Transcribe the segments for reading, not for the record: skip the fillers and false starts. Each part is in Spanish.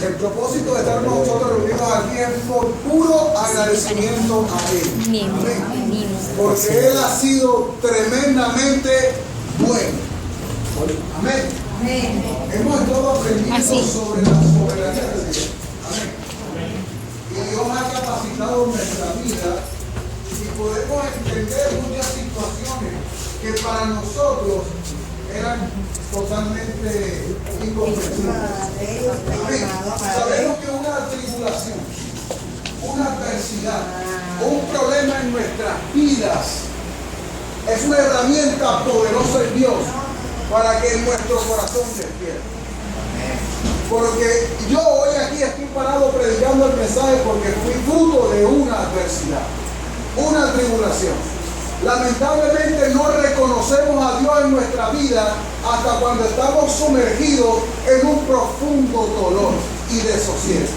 El propósito de estar nosotros reunidos aquí es por puro agradecimiento a Él. Amén. Porque Él ha sido tremendamente bueno. Amén. Hemos estado aprendiendo sobre la soberanía de Dios. Amén. Y Dios ha capacitado nuestra vida y podemos entender muchas situaciones que para nosotros eran totalmente incomprensibles. Sabemos que una tribulación, una adversidad, un problema en nuestras vidas es una herramienta poderosa en Dios para que nuestro corazón se despierte. Porque yo hoy aquí estoy parado predicando el mensaje porque fui fruto de una adversidad, una tribulación. Lamentablemente no reconocemos a Dios en nuestra vida hasta cuando estamos sumergidos en un profundo dolor y desosiego.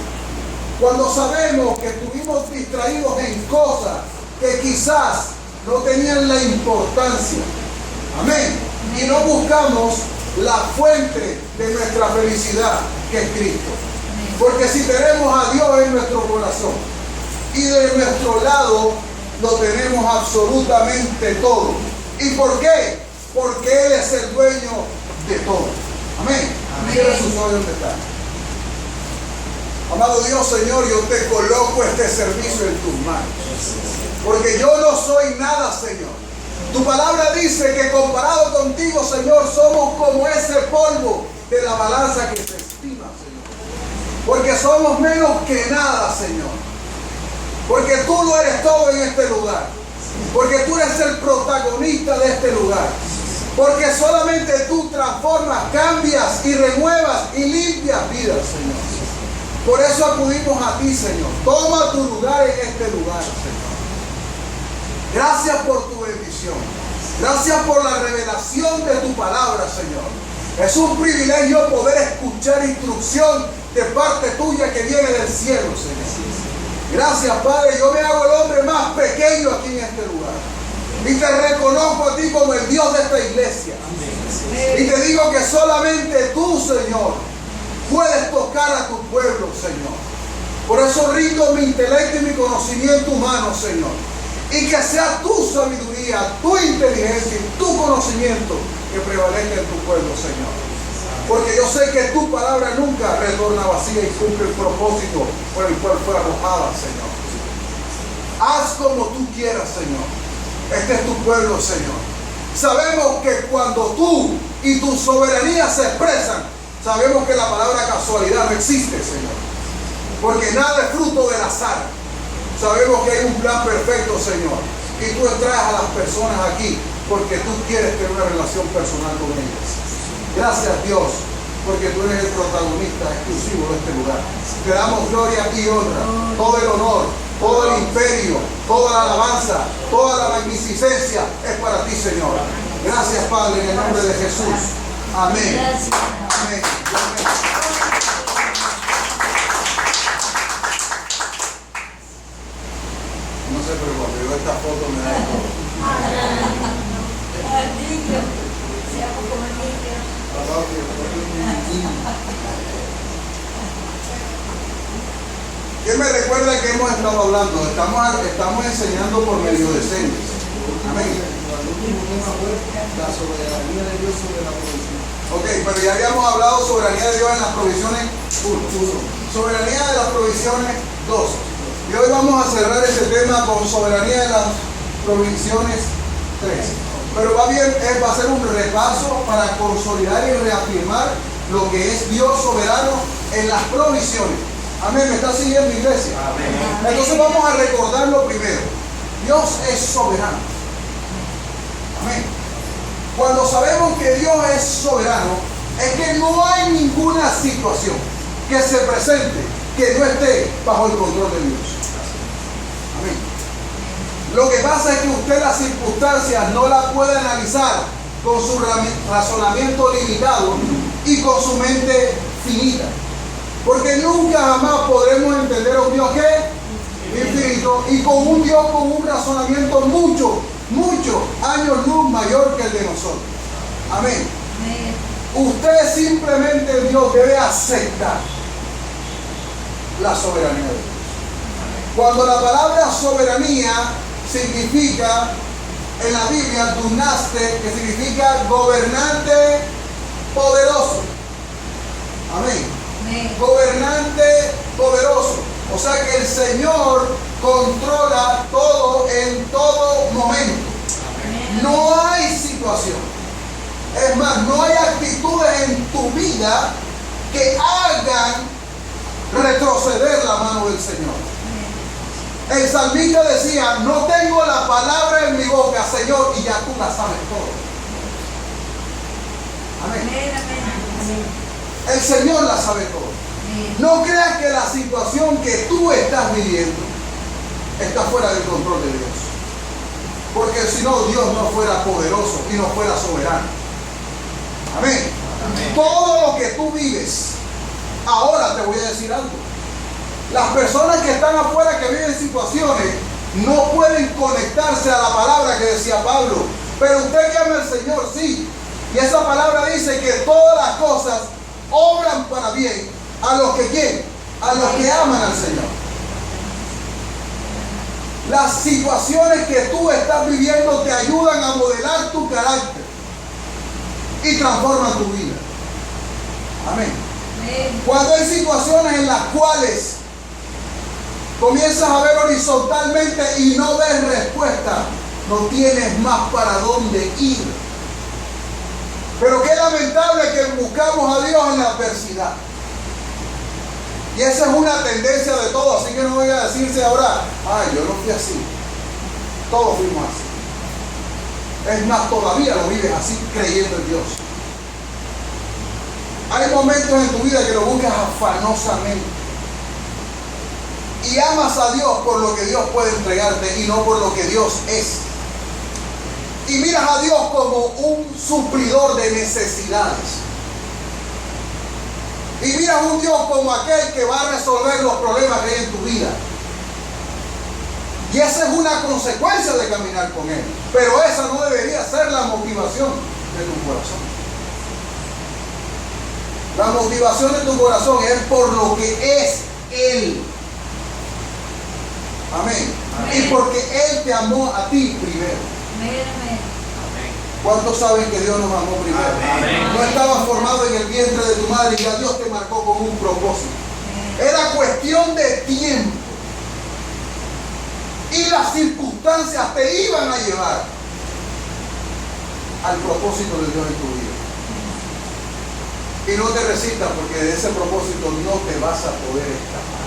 Cuando sabemos que estuvimos distraídos en cosas que quizás no tenían la importancia. Amén. Y no buscamos la fuente de nuestra felicidad, que es Cristo. Porque si tenemos a Dios en nuestro corazón y de nuestro lado lo tenemos absolutamente todo. ¿Y por qué? Porque Él es el dueño de todo. Amén. Mira sus ojos donde está. Amado Dios, Señor, yo te coloco este servicio en tus manos. Porque yo no soy nada, Señor. Tu palabra dice que comparado contigo, Señor, somos como ese polvo de la balanza que se estima, Señor. Porque somos menos que nada, Señor. Porque tú lo eres todo en este lugar. Porque tú eres el protagonista de este lugar. Porque solamente tú transformas, cambias y renuevas y limpias vidas, Señor. Por eso acudimos a ti, Señor. Toma tu lugar en este lugar, Señor. Gracias por tu bendición. Gracias por la revelación de tu palabra, Señor. Es un privilegio poder escuchar instrucción de parte tuya que viene del cielo, Señor. Gracias, Padre. Yo me hago el hombre más pequeño aquí en este lugar. Y te reconozco a ti como el Dios de esta iglesia. Y te digo que solamente tú, Señor, puedes tocar a tu pueblo, Señor. Por eso rindo mi intelecto y mi conocimiento humano, Señor. Y que sea tu sabiduría, tu inteligencia y tu conocimiento que prevalezca en tu pueblo, Señor. Porque yo sé que tu palabra nunca retorna vacía y cumple el propósito por el cual fue arrojada, Señor. Haz como tú quieras, Señor. Este es tu pueblo, Señor. Sabemos que cuando tú y tu soberanía se expresan, sabemos que la palabra casualidad no existe, Señor. Porque nada es fruto del azar. Sabemos que hay un plan perfecto, Señor. Y tú traes a las personas aquí porque tú quieres tener una relación personal con ellas. Gracias, Dios, porque tú eres el protagonista exclusivo de este lugar. Te damos gloria y honra, todo el honor, todo el imperio, toda la alabanza, toda la magnificencia es para ti, Señor. Gracias, Padre, en el nombre de Jesús. Amén. Amén. Amén. No sé, pero cuando veo esta foto me da todo. ¿Qué me recuerda que hemos estado hablando? Estamos enseñando por medio de señas. Amén. La soberanía de Dios sobre la provisión. Ok, pero ya habíamos hablado de soberanía de Dios en las provisiones 1. Soberanía de las provisiones 2. Y hoy vamos a cerrar ese tema con soberanía de las provisiones 3. Pero va a ser un repaso para consolidar y reafirmar lo que es Dios soberano en las provisiones. Amén, ¿me está siguiendo, iglesia? Amén. Entonces vamos a recordarlo primero. Dios es soberano. Amén. Cuando sabemos que Dios es soberano, es que no hay ninguna situación que se presente que no esté bajo el control de Dios. Amén. Lo que pasa es que usted las circunstancias no las puede analizar con su razonamiento limitado y con su mente finita. Porque nunca jamás podremos entender a un Dios que es infinito y con un Dios con un razonamiento mucho años luz mayor que el de nosotros. Amén. Usted simplemente, Dios, debe aceptar la soberanía de Dios. Cuando la palabra soberanía significa en la Biblia dunaste, que significa gobernante poderoso. Amén. Amén. Gobernante poderoso. O sea que el Señor controla todo en todo momento. Amén. No hay situación. Es más, no hay actitudes en tu vida que hagan retroceder la mano del Señor. El salmista decía, no tengo la palabra en mi boca, Señor, y ya tú la sabes todo. Amén. El Señor la sabe todo. No creas que la situación que tú estás viviendo está fuera del control de Dios. Porque si no, Dios no fuera poderoso y no fuera soberano. Amén. Amén. Todo lo que tú vives, ahora te voy a decir algo. Las personas que están afuera, que viven situaciones, no pueden conectarse a la palabra que decía Pablo. Pero usted que ama al Señor, sí. Y esa palabra dice que todas las cosas obran para bien a los que quieren, a los que aman al Señor. Las situaciones que tú estás viviendo te ayudan a modelar tu carácter y transforman tu vida. Amén. Cuando hay situaciones en las cuales comienzas a ver horizontalmente y no ves respuesta, no tienes más para dónde ir. Pero qué lamentable que buscamos a Dios en la adversidad. Y esa es una tendencia de todos, así que no voy a decirse ahora, ay, yo no fui así. Todos fuimos así. Es más, todavía lo vives así, creyendo en Dios. Hay momentos en tu vida que lo buscas afanosamente. Y amas a Dios por lo que Dios puede entregarte y no por lo que Dios es. Y miras a Dios como un suplidor de necesidades. Y miras a un Dios como aquel que va a resolver los problemas que hay en tu vida. Y esa es una consecuencia de caminar con Él. Pero esa no debería ser la motivación de tu corazón. La motivación de tu corazón es por lo que es Él. Amén. Amén. Y porque Él te amó a ti primero. Amén. ¿Cuántos saben que Dios nos amó primero? Amén. No estabas formado en el vientre de tu madre y ya Dios te marcó con un propósito. Amén. Era cuestión de tiempo. Y las circunstancias te iban a llevar al propósito de Dios en tu vida. Y no te resistas, porque de ese propósito no te vas a poder escapar.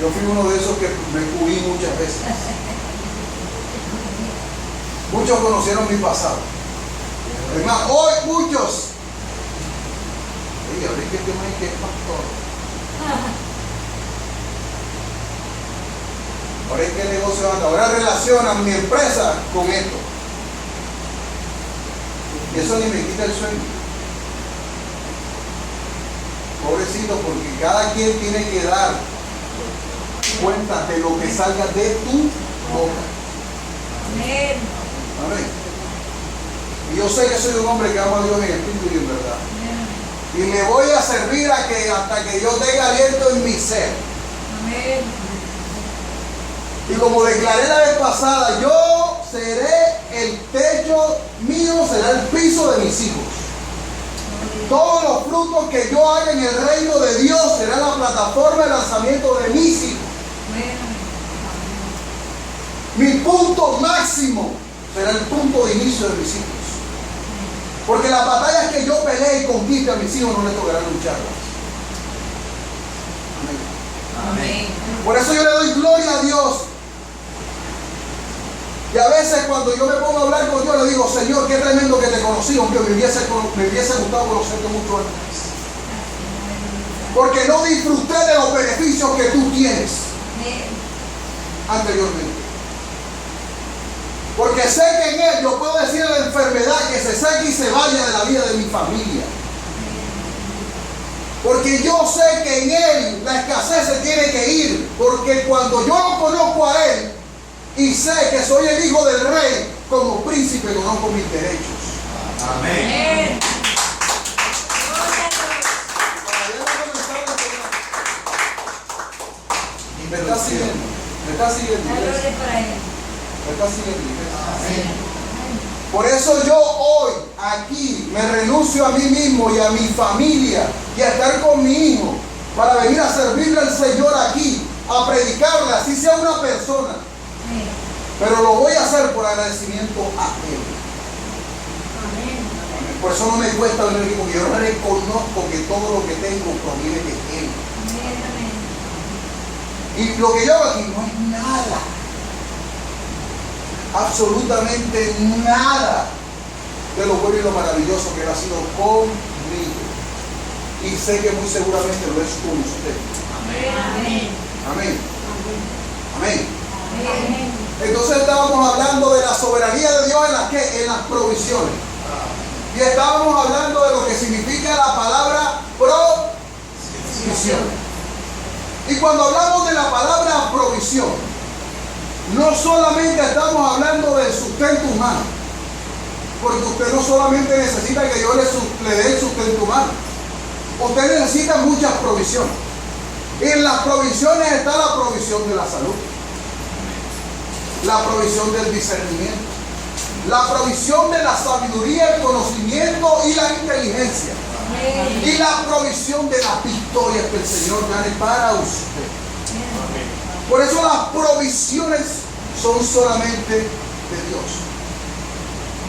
Yo fui uno de esos que me huí muchas veces. Muchos conocieron mi pasado. Es más, hoy muchos. Oye, ahora es que este man que es pastor. Ahora es que el negocio anda. Ahora relacionan mi empresa con esto. Y eso ni me quita el sueño. Pobrecito, porque cada quien tiene que dar cuenta de lo que salga de tu boca. Amén. Amén. Y yo sé que soy un hombre que ama a Dios en espíritu y en verdad. Amén. Y le voy a servir hasta que yo tenga aliento en mi ser. Amén. Y como declaré la vez pasada, yo seré el techo mío, será el piso de mis hijos. Todos los frutos que yo haga en el reino de Dios será la plataforma de lanzamiento de mis hijos. Mi punto máximo será el punto de inicio de mis hijos. Porque las batallas que yo pelee y conquiste a mis hijos no les tocará lucharlas. Amén. Amén. Por eso yo le doy gloria a Dios. Y a veces cuando yo me pongo a hablar con Dios, le digo, Señor, qué tremendo que te conocí, aunque me hubiese gustado conocerte mucho antes. Porque no disfruté de los beneficios que tú tienes anteriormente. Porque sé que en Él yo puedo decir a la enfermedad que se seque y se vaya de la vida de mi familia. Porque yo sé que en Él la escasez se tiene que ir. Porque cuando yo lo conozco a Él y sé que soy el hijo del rey, como príncipe conozco mis derechos. Amén. está siguiendo, iglesia? ¿Me está siguiendo, iglesia? Por eso yo hoy aquí me renuncio a mí mismo y a mi familia y a estar con mi hijo para venir a servirle al Señor aquí, a predicarle, así sea una persona. Pero lo voy a hacer por agradecimiento a Él. Por eso no me cuesta venir aquí, porque yo reconozco que todo lo que tengo proviene de Él. Y lo que yo hago aquí no es nada. Absolutamente nada de lo bueno y lo maravilloso que Él ha sido conmigo. Y sé que muy seguramente lo es con usted. Amén. Amén. Amén. Amén. Entonces estábamos hablando de la soberanía de Dios en las ¿qué? En las provisiones. Y estábamos hablando de lo que significa la palabra provisión. Y cuando hablamos de la palabra provisión, no solamente estamos hablando del sustento humano, porque usted no solamente necesita que yo le dé el sustento humano, usted necesita muchas provisiones. Y en las provisiones está la provisión de la salud, la provisión del discernimiento, la provisión de la sabiduría, el conocimiento y la inteligencia. Amén. Y la provisión de las victorias que el Señor gane para usted. Amén. Por eso las provisiones son solamente de Dios.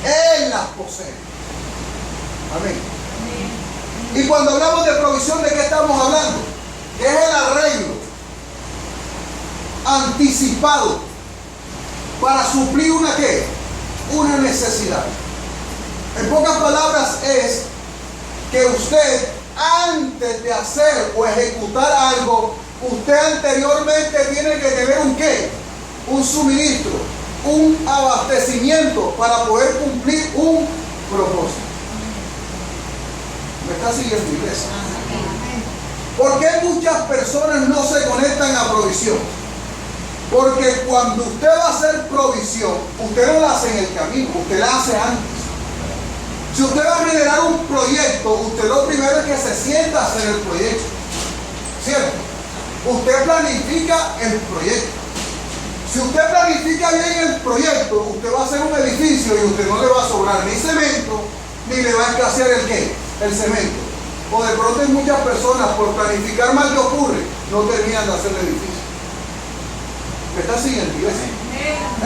Él las posee. Amén. Amén. Y cuando hablamos de provisión, ¿de qué estamos hablando? Que es el arreglo anticipado para suplir una ¿qué? Una necesidad. En pocas palabras es que usted, antes de hacer o ejecutar algo, usted anteriormente tiene que tener un ¿qué? Un suministro, un abastecimiento para poder cumplir un propósito. ¿Me está siguiendo, iglesia? ¿Por qué muchas personas no se conectan a provisión? Porque cuando usted va a hacer provisión, usted no la hace en el camino, usted la hace antes. Si usted va a generar un proyecto, usted lo primero es que se sienta a hacer el proyecto. ¿Cierto? Usted planifica el proyecto. Si usted planifica bien el proyecto, usted va a hacer un edificio y usted no le va a sobrar ni cemento, ni le va a escasear el ¿qué? El cemento. O de pronto hay muchas personas, por planificar mal que ocurre, no terminan de hacer el edificio. ¿Me está siguiendo, iglesia?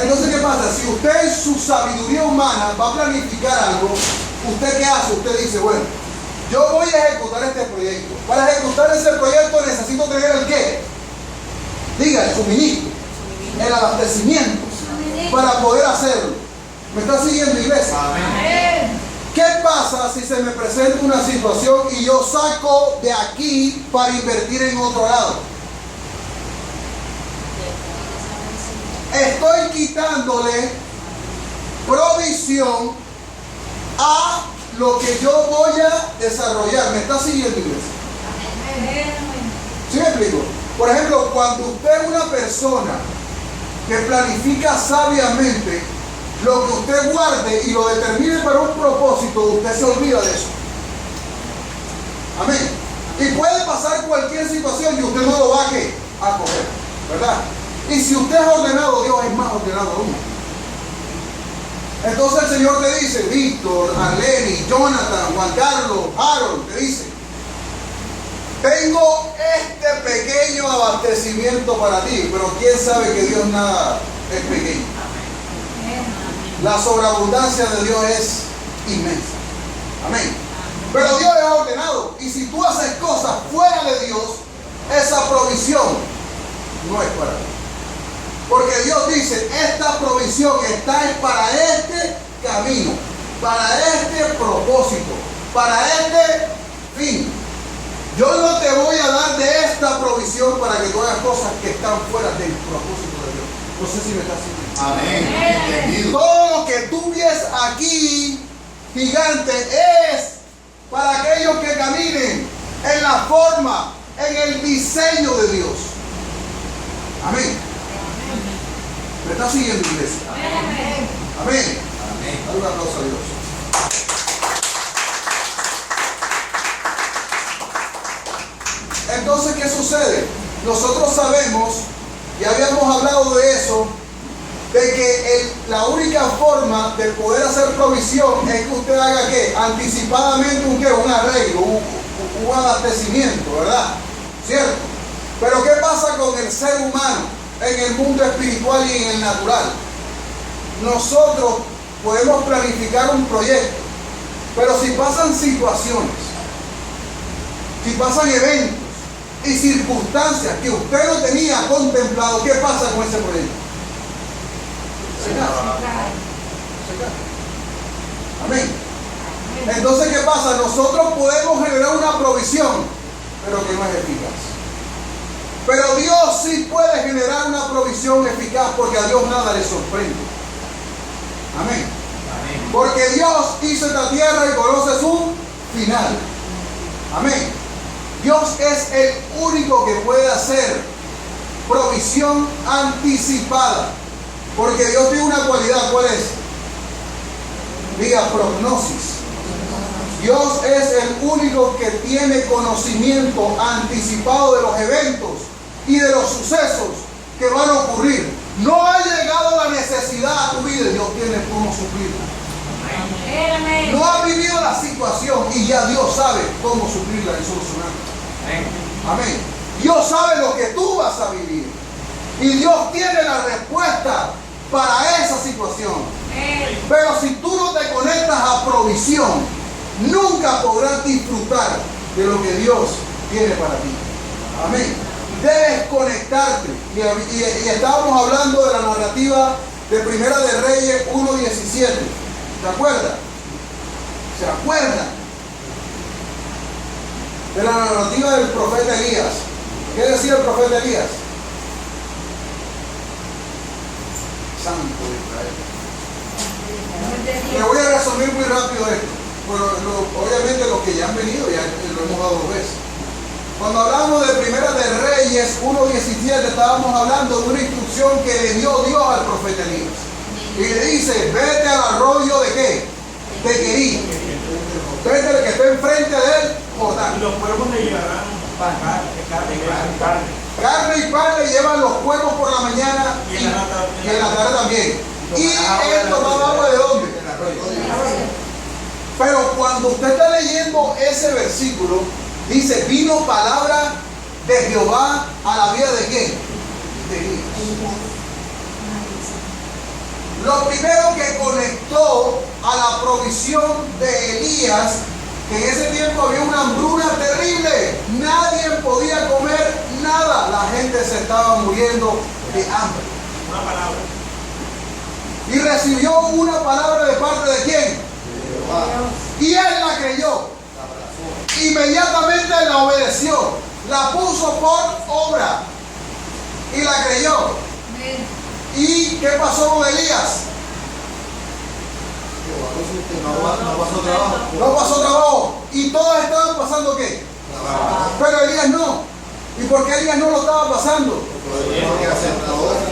Entonces, ¿qué pasa? Si usted en su sabiduría humana va a planificar algo, ¿usted qué hace? Usted dice, bueno, yo voy a ejecutar este proyecto. Para ejecutar ese proyecto necesito tener el ¿qué? Diga, el suministro, el abastecimiento, para poder hacerlo. ¿Me está siguiendo, iglesia? Amén. ¿Qué pasa si se me presenta una situación y yo saco de aquí para invertir en otro lado? Estoy quitándole provisión a lo que yo voy a desarrollar. ¿Me está siguiendo, iglesia? ¿Sí me explico? Por ejemplo, cuando usted es una persona que planifica sabiamente, lo que usted guarde y lo determine para un propósito, usted se olvida de eso. Amén. Y puede pasar cualquier situación y usted no lo va a coger, ¿verdad? Y si usted es ordenado, Dios es más ordenado aún. Entonces el Señor te dice, Víctor, Arleni, Jonathan, Juan Carlos, Harold, te dice, tengo este pequeño abastecimiento para ti, pero quién sabe que Dios nada es pequeño. La sobreabundancia de Dios es inmensa. Amén. Pero Dios es ordenado. Y si tú haces cosas fuera de Dios, esa provisión no es para ti. Porque Dios dice, esta provisión está para este camino, para este propósito, para este fin. Yo no te voy a dar de esta provisión para que tú hagas cosas que están fuera del propósito de Dios. No sé si me estás siguiendo. Amén. Todo lo que tú ves aquí, gigante, es para aquellos que caminen en la forma, en el diseño de Dios. Amén. ¿Me está siguiendo, iglesia? Amén. Amén. Amén. Dale un aplauso a Dios. Entonces, ¿qué sucede? Nosotros sabemos Ya habíamos hablado de eso, de que la única forma de poder hacer provisión es que usted haga ¿qué? Anticipadamente un arreglo, un abastecimiento, ¿verdad? ¿Cierto? Pero ¿qué pasa con el ser humano en el mundo espiritual y en el natural? Nosotros podemos planificar un proyecto, pero si pasan situaciones, si pasan eventos y circunstancias que usted no tenía contemplado, ¿qué pasa con ese proyecto? Se cae. Amén. Entonces, ¿qué pasa? Nosotros podemos generar una provisión, pero que no es eficaz. Pero Dios sí puede generar una provisión eficaz, porque a Dios nada le sorprende. Amén. Porque Dios hizo esta tierra y conoce su final. Amén. Dios es el único que puede hacer provisión anticipada. Porque Dios tiene una cualidad, ¿cuál es? Diga, prognosis. Dios es el único que tiene conocimiento anticipado de los eventos y de los sucesos que van a ocurrir. No ha llegado la necesidad a tu vida, Dios tiene cómo suplirla. No ha vivido la situación y ya Dios sabe cómo suplirla y solucionarla. Amén. Dios sabe lo que tú vas a vivir y Dios tiene la respuesta para esa situación. Pero si tú no te conectas a provisión, nunca podrás disfrutar de lo que Dios tiene para ti. Amén. Debes conectarte. Y estábamos hablando de la narrativa de Primera de Reyes 1:17. ¿Se acuerdan? ¿Se acuerdan? De la narrativa del profeta Elías. ¿Qué decía el profeta Elías? Santo de Israel. Me voy a resumir muy rápido esto. Bueno, obviamente los que ya han venido ya lo hemos dado 2 veces. Cuando hablamos de Primera de Reyes 1:17, estábamos hablando de una instrucción que le dio Dios al profeta Elías. Y le dice, vete al arroyo de ¿qué? De Querí. Vete al que está enfrente de él, Jordán. Y los cuervos le llevarán carne y pan le llevan los cuervos por la mañana y en la tarde también. Y él tomaba agua de dónde? Del arroyo. Pero cuando usted está leyendo ese versículo, dice, vino palabra de Jehová a la vida de ¿quién? De Elías. Lo primero que conectó a la provisión de Elías, que en ese tiempo había una hambruna terrible, nadie podía comer nada, la gente se estaba muriendo de hambre. Una palabra. Y recibió una palabra de parte de ¿quién? De Jehová. Y él la creyó. Inmediatamente la obedeció, la puso por obra y la creyó. ¿Y qué pasó con Elías? No pasó trabajo. ¿Y todos estaban pasando qué? Trabajo. Pero Elías no. ¿Y por qué Elías no lo estaba pasando? Porque aceptó la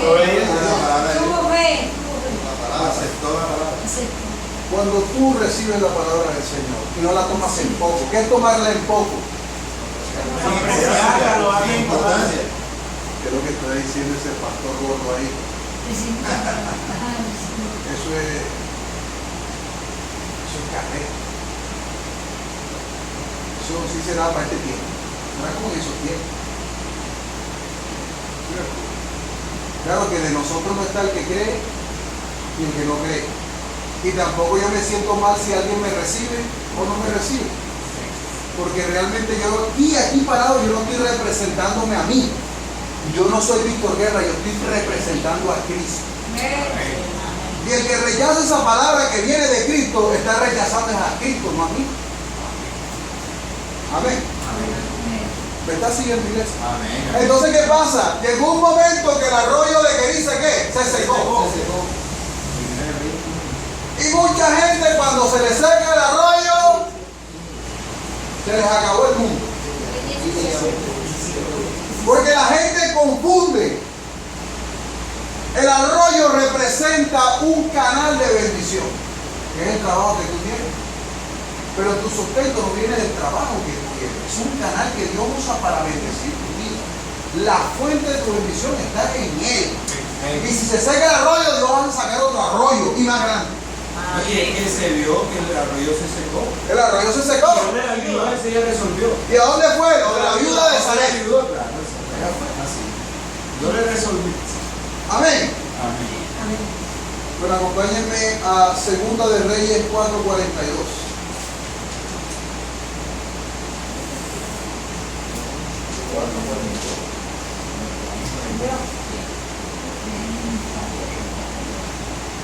palabra. Cuando tú recibes la palabra del Señor y no la tomas en poco, ¿qué es tomarla en poco? ¿Qué es lo que está diciendo ese pastor gordo ahí? Eso es carrera. Eso sí será para este tiempo. No es como en esos tiempos. Claro que de nosotros no está el que cree y el que no cree. Y tampoco yo me siento mal si alguien me recibe o no me recibe. Porque realmente yo aquí parado, yo no estoy representándome a mí. Yo no soy Víctor Guerra, yo estoy representando a Cristo. Y el que rechaza esa palabra que viene de Cristo, está rechazando a Cristo, no a mí. Amén. ¿Me está siguiendo, iglesia? Amén. Entonces, ¿qué pasa? Llegó un momento que el arroyo de Querí se secó. Y mucha gente, cuando se les seca el arroyo, se les acabó el mundo. Porque la gente confunde. El arroyo representa un canal de bendición, que es el trabajo que tú tienes. Pero tu sustento no viene del trabajo que tú tienes. Es un canal que Dios usa para bendecir tu vida. La fuente de tu bendición está en Él. Y si se seca el arroyo, Dios va a sacar otro arroyo y más grande. Y es que se vio que el arroyo se secó. El arroyo se secó. ¿Dónde la viuda ese ya resolvió? ¿Y a dónde fue? Donde la viuda de La Sarepta. viuda, claro, así. Yo le resolví. Amén. Amén. Bueno, acompáñenme a 2 de Reyes 4:42.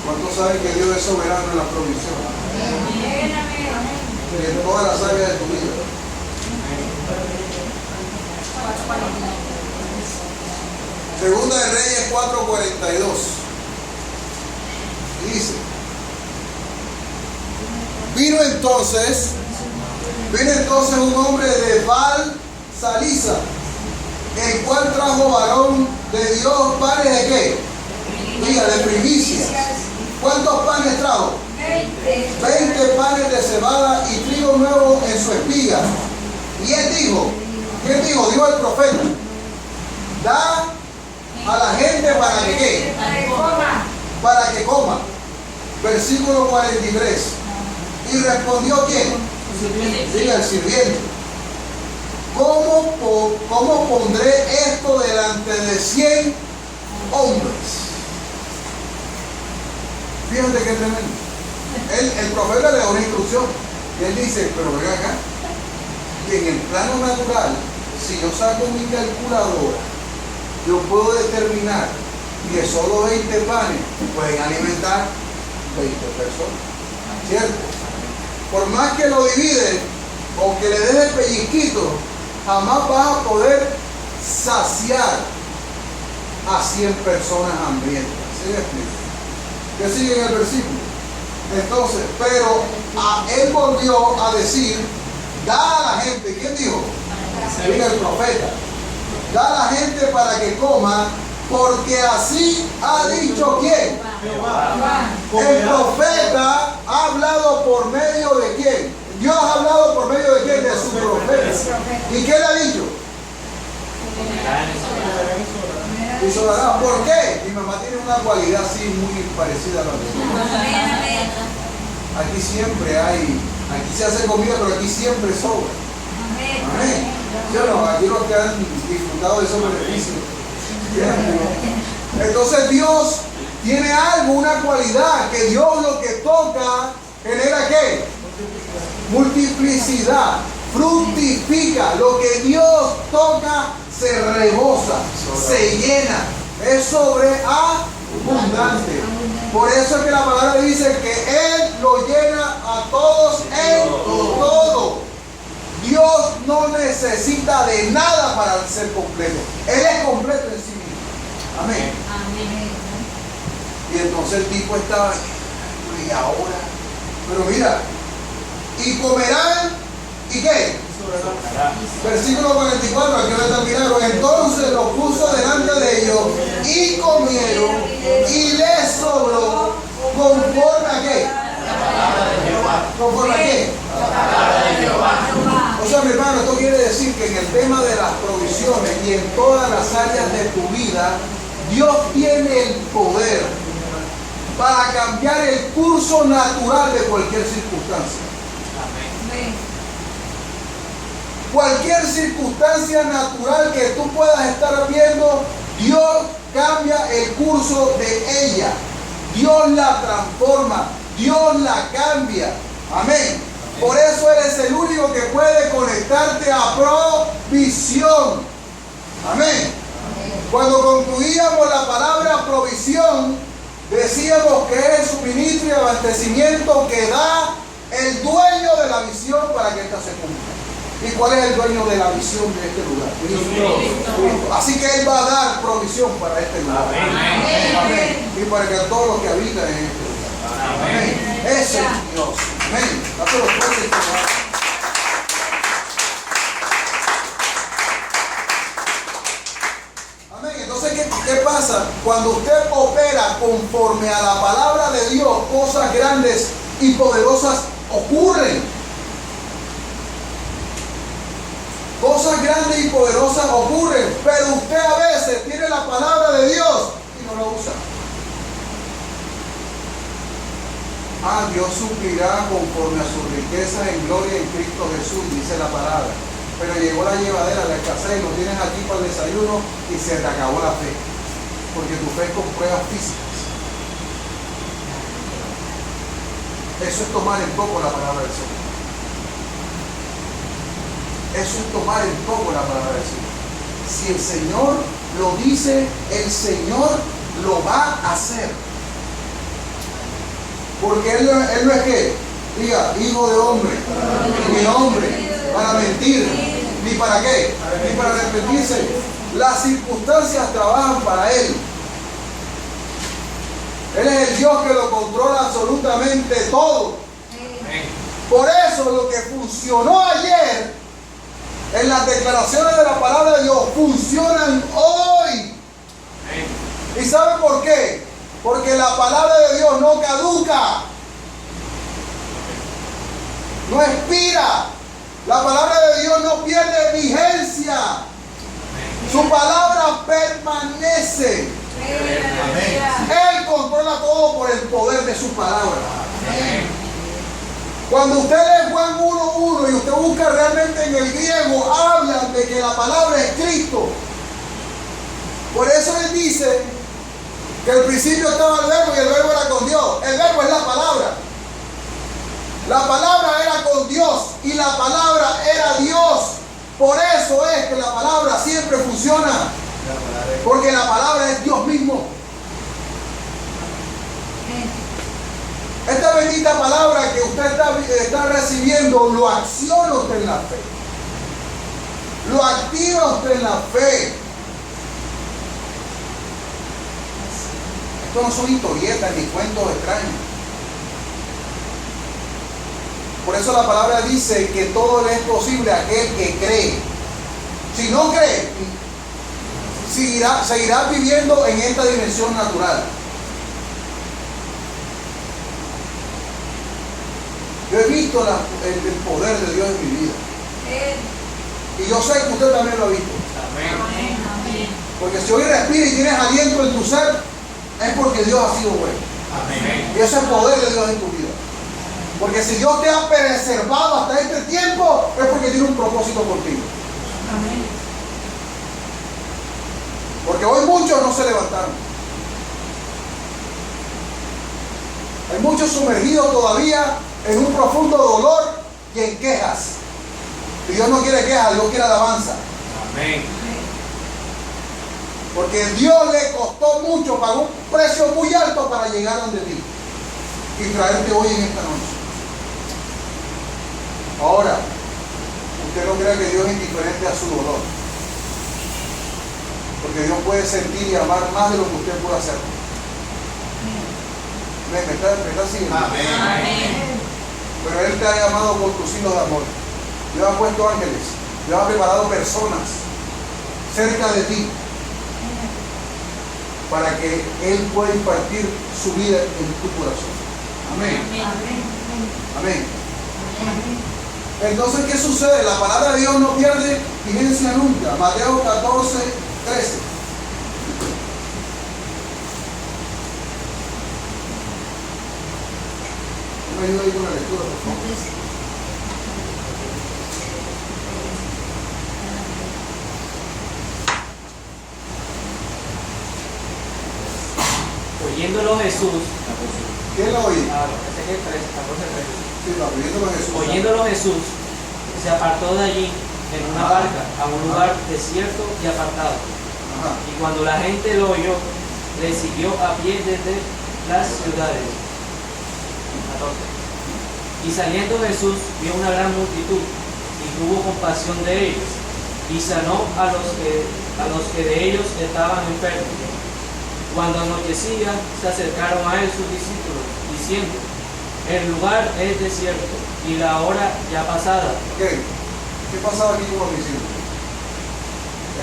¿Cuántos saben que Dios es soberano en la provisión? Y en todas las áreas de tu vida. Segunda de Reyes 4:42. Dice: Vino entonces un hombre de Baal Salisa, el cual trajo varón de Dios panes de qué? Diga, de primicias. ¿Cuántos panes trajo? 20 panes de cebada y trigo nuevo en su espiga. Y él dijo, ¿quién dijo? Dijo el profeta: da a la gente para que ¿qué? Para que coma. Versículo 43. Y respondió ¿quién? Diga, el sirviente: ¿Cómo pondré esto delante de 100 hombres? Fíjate qué tremendo. El profeta le da una instrucción. Y él dice, pero ven acá. Y en el plano natural, si yo saco mi calculadora, yo puedo determinar que solo 20 panes pueden alimentar 20 personas. ¿Cierto? Por más que lo dividen o que le des el pellizquito, jamás vas a poder saciar a 100 personas hambrientas. ¿Sí me explico? ¿Qué sigue en el versículo? Entonces, pero él volvió a decir: da a la gente. ¿Quién dijo? Diga el profeta: da a la gente para que coma, porque así ha dicho ¿quién? El profeta ha hablado por medio de ¿quién? Dios ha hablado por medio de ¿quién? De su profeta. ¿Y qué le ha dicho? Y soberano. ¿Por qué? Mi mamá tiene una cualidad así muy parecida a la mía. Aquí siempre aquí se hace comida, pero aquí siempre sobra. Amén. ¿Sí o no? Aquí los que han disfrutado de esos beneficios. Entonces Dios tiene algo, una cualidad, que Dios lo que toca genera ¿qué? Multiplicidad, fructifica. Lo que Dios toca se rebosa, se llena, es sobreabundante. Por eso es que la palabra dice que Él lo llena a todos en todo. Dios no necesita de nada para ser completo. Él es completo en sí mismo. Amén. Y entonces el tipo estaba, y ahora, pero mira, y comerán, ¿y qué? Versículo 44, aquí lo terminaron. Entonces lo puso delante de ellos y comieron, y les sobró conforme a qué. ¿Conforme a qué? O sea, mi hermano, esto quiere decir que en el tema de las provisiones y en todas las áreas de tu vida, Dios tiene el poder para cambiar el curso natural de cualquier circunstancia. Cualquier circunstancia natural que tú puedas estar viendo, Dios cambia el curso de ella. Dios la transforma, Dios la cambia. Amén. Por eso eres el único que puede conectarte a provisión. Amén. Cuando concluíamos la palabra provisión, decíamos que es el suministro y abastecimiento que da el dueño de la visión para que ésta se cumpla. ¿Y cuál es el dueño de la visión de este lugar? Cristo. Así que Él va a dar provisión para este lugar. Amén. Amén. Y para que todos los que habitan en este lugar. Amén. Ese es Dios. Amén. A todos los fuertes. Amén. Entonces, ¿qué pasa? Cuando usted opera conforme a la palabra de Dios, cosas grandes y poderosas ocurren. Cosas grandes y poderosas ocurren, pero usted a veces tiene la palabra de Dios y no la usa. Dios suplirá conforme a su riqueza en gloria en Cristo Jesús, dice la palabra. Pero llegó la llevadera, la escasez, lo tienes aquí para el desayuno y se te acabó la fe. Porque tu fe es con pruebas físicas. Eso es tomar en poco la palabra del Señor. Eso es tomar en poco la palabra del Señor. Si el Señor lo dice, el Señor lo va a hacer. Porque Él no es que diga, hijo de hombre, ni hombre, para mentir, ni para qué, ni para arrepentirse. Las circunstancias trabajan para Él. Él es el Dios que lo controla absolutamente todo. Por eso lo que funcionó ayer en las declaraciones de la palabra de Dios funcionan hoy. ¿Y sabe por qué? Porque la palabra de Dios no caduca, no expira. La palabra de Dios no pierde vigencia. Su palabra permanece. Él controla todo por el poder de su palabra. Cuando usted lee Juan 1:1 y usted busca realmente en el griego, hablan de que la palabra es Cristo. Por eso Él dice que al principio estaba el verbo y el verbo era con Dios. El verbo es la palabra. La palabra era con Dios y la palabra era Dios. Por eso es que la palabra siempre funciona. Porque la palabra es Dios mismo. Esta bendita palabra que usted está recibiendo, lo acciona usted en la fe. Lo activa usted en la fe. Esto no son historietas ni cuentos extraños. Por eso la palabra dice que todo le es posible a aquel que cree. Si no cree, seguirá viviendo en esta dimensión natural. Yo he visto el poder de Dios en mi vida. Y yo sé que usted también lo ha visto. Amén. Porque si hoy respiras y tienes aliento en tu ser, es porque Dios ha sido bueno. Amén. Y ese es el poder de Dios en tu vida. Porque si Dios te ha preservado hasta este tiempo, es porque tiene un propósito contigo. Amén. Porque hoy muchos no se levantaron. Hay muchos sumergidos todavía en un profundo dolor y en quejas. Y Dios no quiere quejas, Dios quiere alabanza. Amén. Porque Dios le costó mucho, pagó un precio muy alto para llegar donde ti y traerte hoy en esta noche. Ahora, usted no crea que Dios es indiferente a su dolor. Porque Dios puede sentir y amar más de lo que usted puede hacer. ¿Me está siguiendo? Amén. Pero Él te ha llamado por tus hilos de amor. Dios ha puesto ángeles. Dios ha preparado personas cerca de ti para que Él pueda impartir su vida en tu corazón. Amén. Amén. Entonces, ¿qué sucede? La palabra de Dios no pierde vigencia nunca. Mateo 14:13. Me ayuda ahí con la lectura, por favor. Oyéndolo Jesús, ¿Quién lo oye? Sí, no, oyéndolo Jesús. oyéndolo Jesús, se apartó de allí en una barca a un lugar desierto y apartado. Ajá. Y cuando la gente lo oyó, le siguió a pie desde las ciudades. 14. Y saliendo Jesús vio una gran multitud y tuvo compasión de ellos y sanó a los que de ellos estaban enfermos. Cuando anochecía, se acercaron a él sus discípulos, diciendo: el lugar es desierto y la hora ya pasada. Ok. ¿Qué pasaba aquí con los discípulos?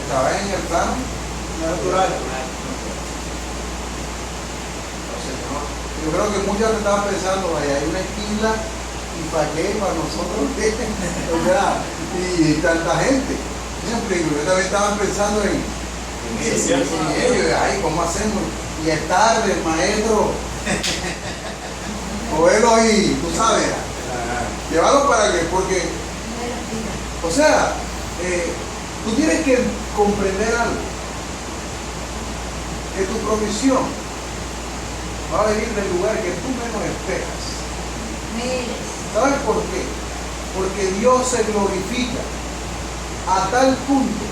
Estaba en el plano natural. Yo creo que muchos estaban pensando, vaya, hay una esquina y para qué, para nosotros, o sea, y tanta gente. Siempre, yo también estaba pensando en ellos, ay, ¿cómo hacemos? Y es tarde, maestro. Moverlo y, tú sabes, llevarlo para que, porque, o sea, tú tienes que comprender algo, que tu provisión va a venir del lugar que tú menos esperas. ¿Sabes por qué? Porque Dios se glorifica a tal punto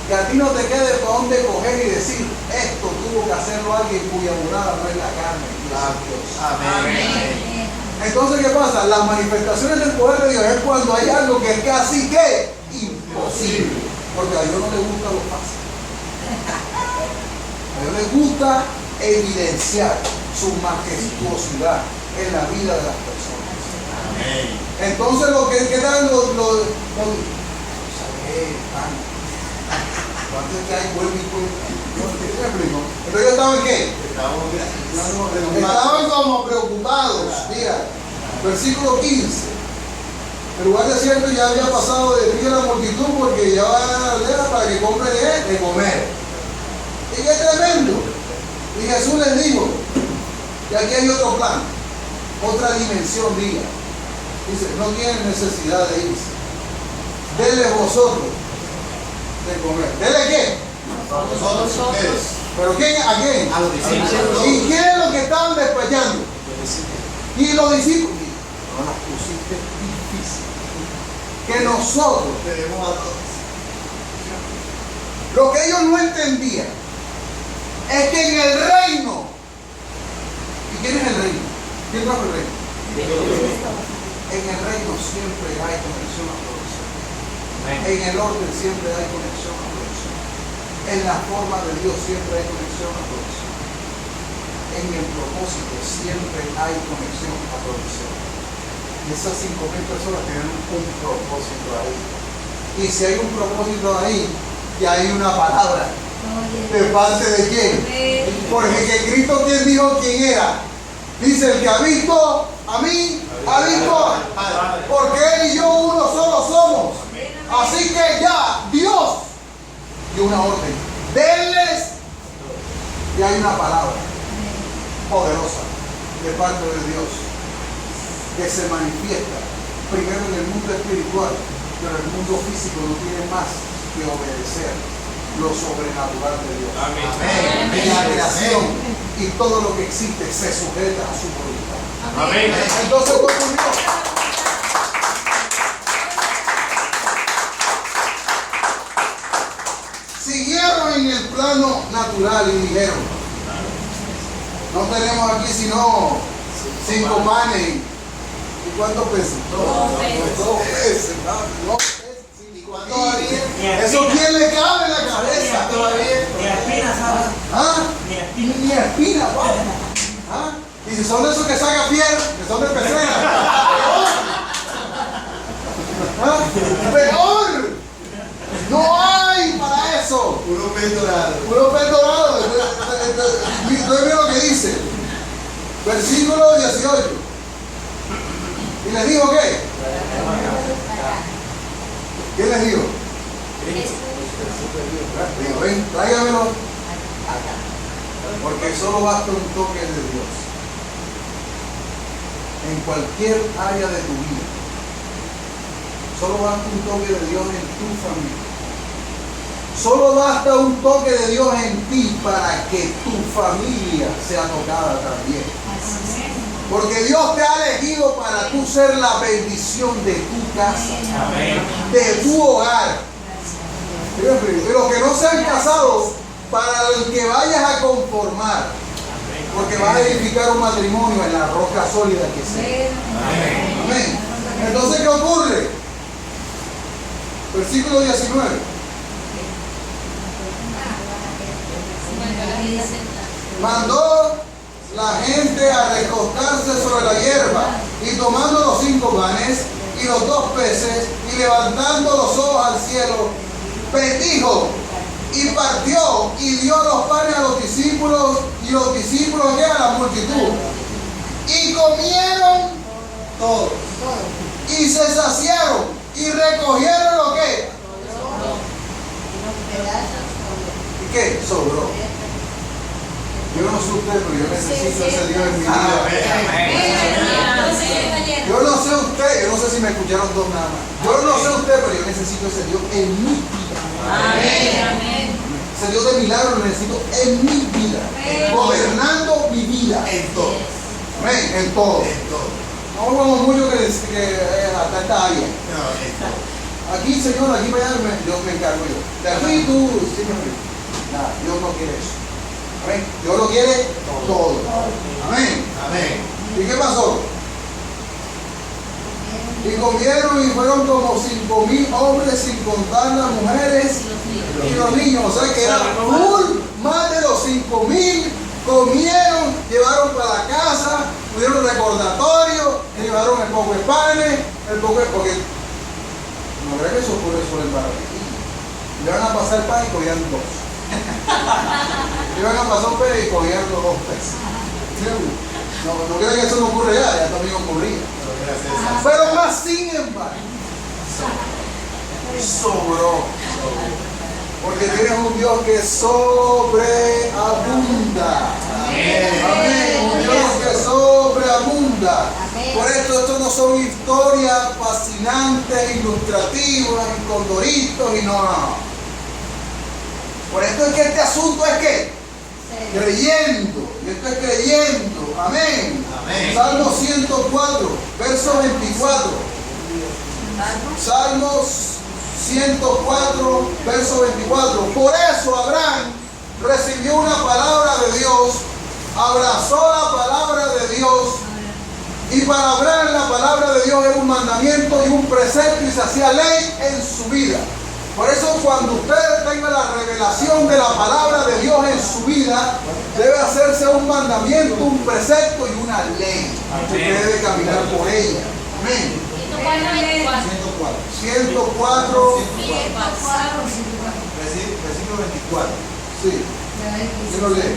que a ti no te quede para dónde coger y decir, esto tuvo que hacerlo alguien cuya morada no es la carne, Dios. Amén. Entonces, ¿qué pasa? Las manifestaciones del poder de Dios es cuando hay algo que es casi que imposible, porque a Dios no le gusta lo fácil. A Dios le gusta evidenciar su majestuosidad en la vida de las personas. Amén. Entonces, lo que dan ¿cuánto es que hay? Entonces yo estaba en qué? Estaban como preocupados. Mira, versículo 15. El lugar desierto ya había pasado de pie la multitud porque ya van a la aldea para que compren de comer. Y qué tremendo. Y Jesús les dijo, y aquí hay otro plan, otra dimensión, diga. Dice, no tienen necesidad de irse. Denles vosotros de comer. ¿Denle qué? Nosotros ustedes. ¿Pero quién? ¿A quién? A los discípulos. ¿Y quién es lo que estaban despachando? Y los discípulos. No las pusiste difícil. Que nosotros Tenemos a todos. lo que ellos no entendían es que en el reino. ¿Y quién es el reino? ¿Quién trajo el reino? En el reino siempre hay conexión a producción. En el orden siempre hay conexión a producción. En la forma de Dios siempre hay conexión a producción. En el propósito siempre hay conexión a producción. Y esas 5.000 personas tienen un propósito ahí. Y si hay un propósito ahí, ya hay una palabra. ¿De parte de quién? Porque que Cristo, ¿quién dijo quién era? Dice, el que ha visto a mí, ha visto, porque Él y yo uno solo somos. Así que ya Dios dio una orden. Denles, y hay una palabra poderosa de parte de Dios que se manifiesta primero en el mundo espiritual, pero el mundo físico no tiene más que obedecer lo sobrenatural de Dios. Amén. Y la creación y todo lo que existe se sujeta a su voluntad. Amén. Entonces, ¿qué ocurrió? Siguieron en el plano natural y dijeron, no tenemos aquí sino 5 panes. ¿Y cuántos pesos? 2 pesos. 2 pesos. No, 2 pesos. Todavía. ¿Eso quién le cabe en la cabeza? Ni espinas, ¿sabes? ¿Ah? Ni Ni espina, papá. ¿Ah? Y si son de esos que sacan piel, que son de pecera. ¿Ah? ¡Peor! No hay para eso. Puro pez dorado. Puro pez dorado. Entonces mira lo que dice. Versículo 18. ¿Y les dijo qué? ¿Qué les dijo? Digo, ven, tráigamelo acá. Porque solo basta un toque de Dios. En cualquier área de tu vida. Solo basta un toque de Dios en tu familia. Solo basta un toque de Dios en ti para que tu familia sea tocada también. Porque Dios te ha elegido para tú ser la bendición de tu casa, de tu hogar. Y los que no se han casado, para el que vayas a conformar, porque vas a edificar un matrimonio en la roca sólida que sea. Amén. Entonces, ¿qué ocurre? Versículo 19. Mandó la gente a recostarse sobre la hierba y tomando los 5 panes y los 2 peces y levantando los ojos al cielo, bendijo y partió y dio los panes a los discípulos y los discípulos a la multitud y comieron todos y se saciaron Y recogieron lo que. ¿Y qué? Sobró. Yo no sé usted, pero yo necesito ese Dios en mi vida. Yo no sé usted, yo no sé si me escucharon dos nada más. Yo no sé usted, pero yo necesito ese Dios en mi vida. Amén. Ese Dios de milagros lo necesito en mi vida. Gobernando mi vida. En todo. Amén, en todo. En todo. No vamos mucho que hasta esta área. No, en todo. Aquí, Señor, aquí para allá, Dios me encargo yo. De aquí tú, Señor. Nada, Dios no quiere eso. Amén. Dios lo quiere todo. Amén. Amén. ¿Y qué pasó? Y comieron y fueron como 5,000 hombres, sin contar las mujeres y los niños. O sea que era full, más de los 5,000. Comieron, llevaron para la casa, tuvieron recordatorio, llevaron el poco de panes, porque no creo que eso ocurre solo en Barranquilla. Le van a pasar pan y cogían dos. Le van a pasar un pez y cogían los dos peces. No creo que eso no ocurre ya también ocurría. Pero más sin embargo, sobró. Porque tienes un Dios que sobreabunda. Amén. Un Dios que sobreabunda. Por esto no son historias fascinantes, ilustrativas, y con doritos y no. Por esto es que este asunto es que creyendo. Y esto es creyendo. Amén. Amén. Salmo 104, verso 24. Salmos 104, verso 24. Por eso Abraham recibió una palabra de Dios, abrazó la palabra de Dios, y para Abraham la palabra de Dios era un mandamiento y un precepto y se hacía ley en su vida. Por eso cuando usted tenga la revelación de la palabra de Dios en su vida, debe hacerse un mandamiento, un precepto y una ley. Usted debe caminar por ella. Amén. 104. Versículo 24. Sí. ¿Quién lo lee?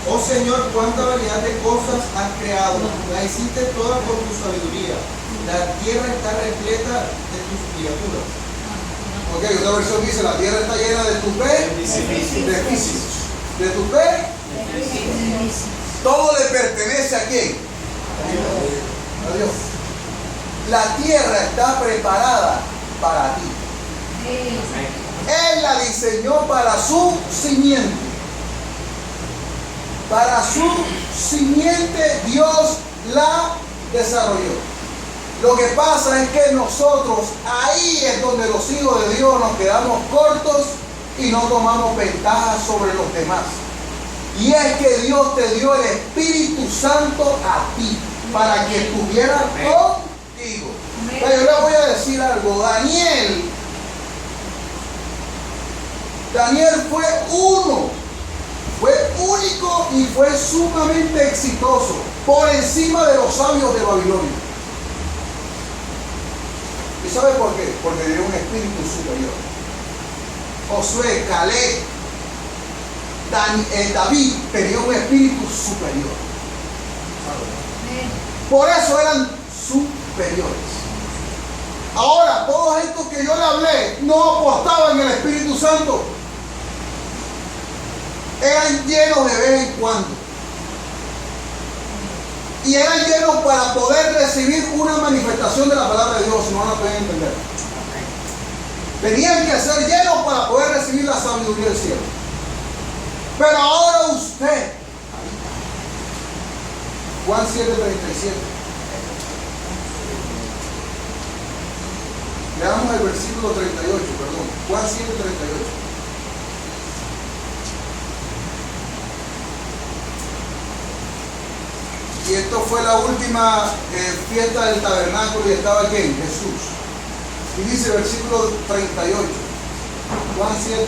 Oh Señor, cuánta variedad de cosas has creado, la hiciste toda por tu sabiduría. La tierra está repleta de tus criaturas. Ok, otra versión dice, la tierra está llena de tu beneficios. ¿De tu todo le pertenece a quién? A Dios. La tierra está preparada para ti. Él la diseñó para su simiente. Para su simiente Dios la desarrolló. Lo que pasa es que nosotros, ahí es donde los hijos de Dios nos quedamos cortos y no tomamos ventaja sobre los demás. Y es que Dios te dio el Espíritu Santo a ti, para que estuviera contigo. Pero yo le voy a decir algo. Daniel fue fue único y fue sumamente exitoso, por encima de los sabios de Babilonia. ¿Y sabe por qué? Porque tenía un espíritu superior. Josué, Caleb, David tenía un espíritu superior. Por eso eran superiores. Ahora, todos estos que yo le hablé no apostaban en el Espíritu Santo. Eran llenos de vez en cuando. Y eran llenos para poder recibir una manifestación de la palabra de Dios, si no la pueden entender. Tenían que ser llenos para poder recibir la sabiduría del cielo. Pero ahora usted, Juan 7:37. Leamos el versículo 38, perdón. Juan 7:38. Y esto fue la última fiesta del tabernáculo y estaba ¿quién? Jesús. Y dice versículo 38. Juan 7:38.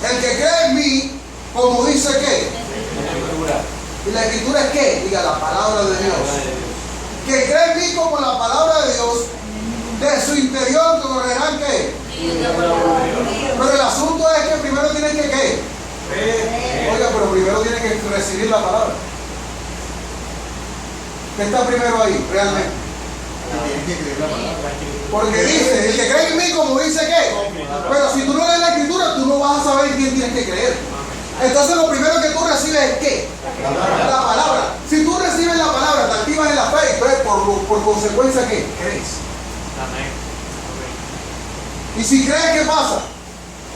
El que cree en mí, como dice ¿qué? Y la escritura es ¿qué? Diga la palabra de Dios. Que cree en mí como la palabra de Dios, de su interior correrán ¿qué? Pero el asunto es que primero tienen que ¿qué? Oiga, pero primero tienen que recibir la palabra. ¿Qué está primero ahí, realmente? Tienen que creer la palabra. Porque dice, el que cree en mí, como dice ¿qué? Pero si tú no lees la escritura, tú no vas a saber en quién tienes que creer. Entonces lo primero que tú recibes es ¿qué? La palabra. Si tú recibes la palabra, te activas en la fe y entonces por consecuencia ¿qué? Crees. Y si crees, ¿qué pasa?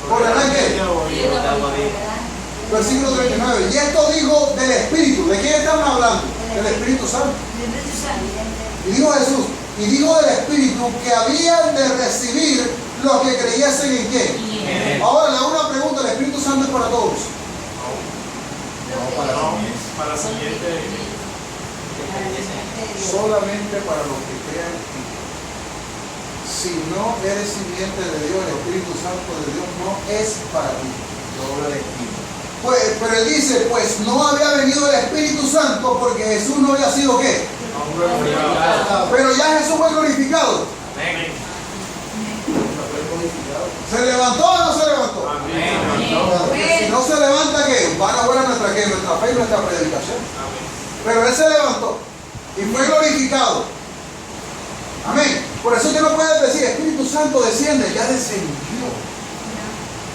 Correrán ¿qué? Versículo 39. Y esto dijo del Espíritu. ¿De quién estamos hablando? Del Espíritu Santo. Y dijo Jesús, y dijo del Espíritu que habían de recibir los que creyesen en quién. Ahora le hago una pregunta, ¿el Espíritu Santo es para todos? Para la siguiente. Solamente para los que crean en ti. Si no eres simiente de Dios, el Espíritu Santo de Dios no es para ti. Pues, pero él dice, pues no había venido el Espíritu Santo porque Jesús no había sido ¿qué? Pero ya Jesús fue glorificado. ¿Se levantó o no se levantó? Si no se levanta, ¿qué? Van a ver nuestra fe y nuestra predicación. Pero él se levantó y fue glorificado. Amén. Por eso que no puedes decir, Espíritu Santo desciende, ya descendió.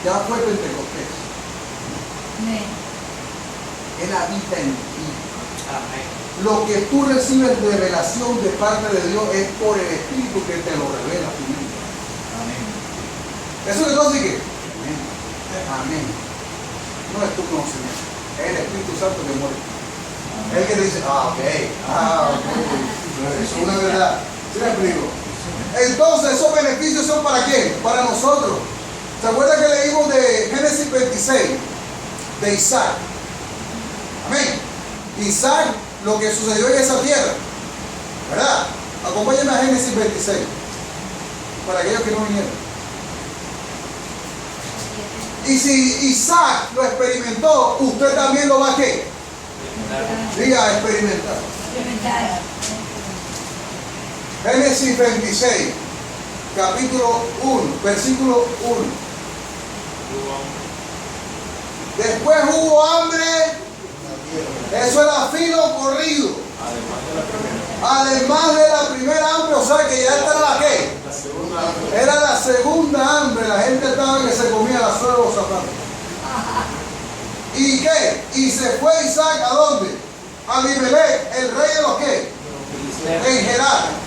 Ya fue Pentecostés. Él habita en ti. Lo que tú recibes de revelación de parte de Dios es por el Espíritu que te lo revela a ti mismo. Eso que tú dices que amén. No es tu conocimiento, es el Espíritu Santo que muere. Es el que te dice, ok. Eso es una verdad. ¿Sí me explico? Entonces, esos beneficios son para quién? Para nosotros. ¿Se acuerdan que leímos de Génesis 26? De Isaac. Amén. Isaac, lo que sucedió en esa tierra. ¿Verdad? Acompáñenme a Génesis 26. Para aquellos que no vinieron. Y si Isaac lo experimentó, usted también lo va a ¿qué? Diga a experimentar. Génesis 26, capítulo 1, versículo 1. Después hubo hambre, eso era filo corrido. Además de la primera hambre, o sea que ya esta era la ¿qué? Era la segunda hambre, la gente estaba que se comía la suela de los zapatos. ¿Y qué? Y se fue Isaac ¿a dónde? A Abimelech, el rey de los ¿qué? En Gerar.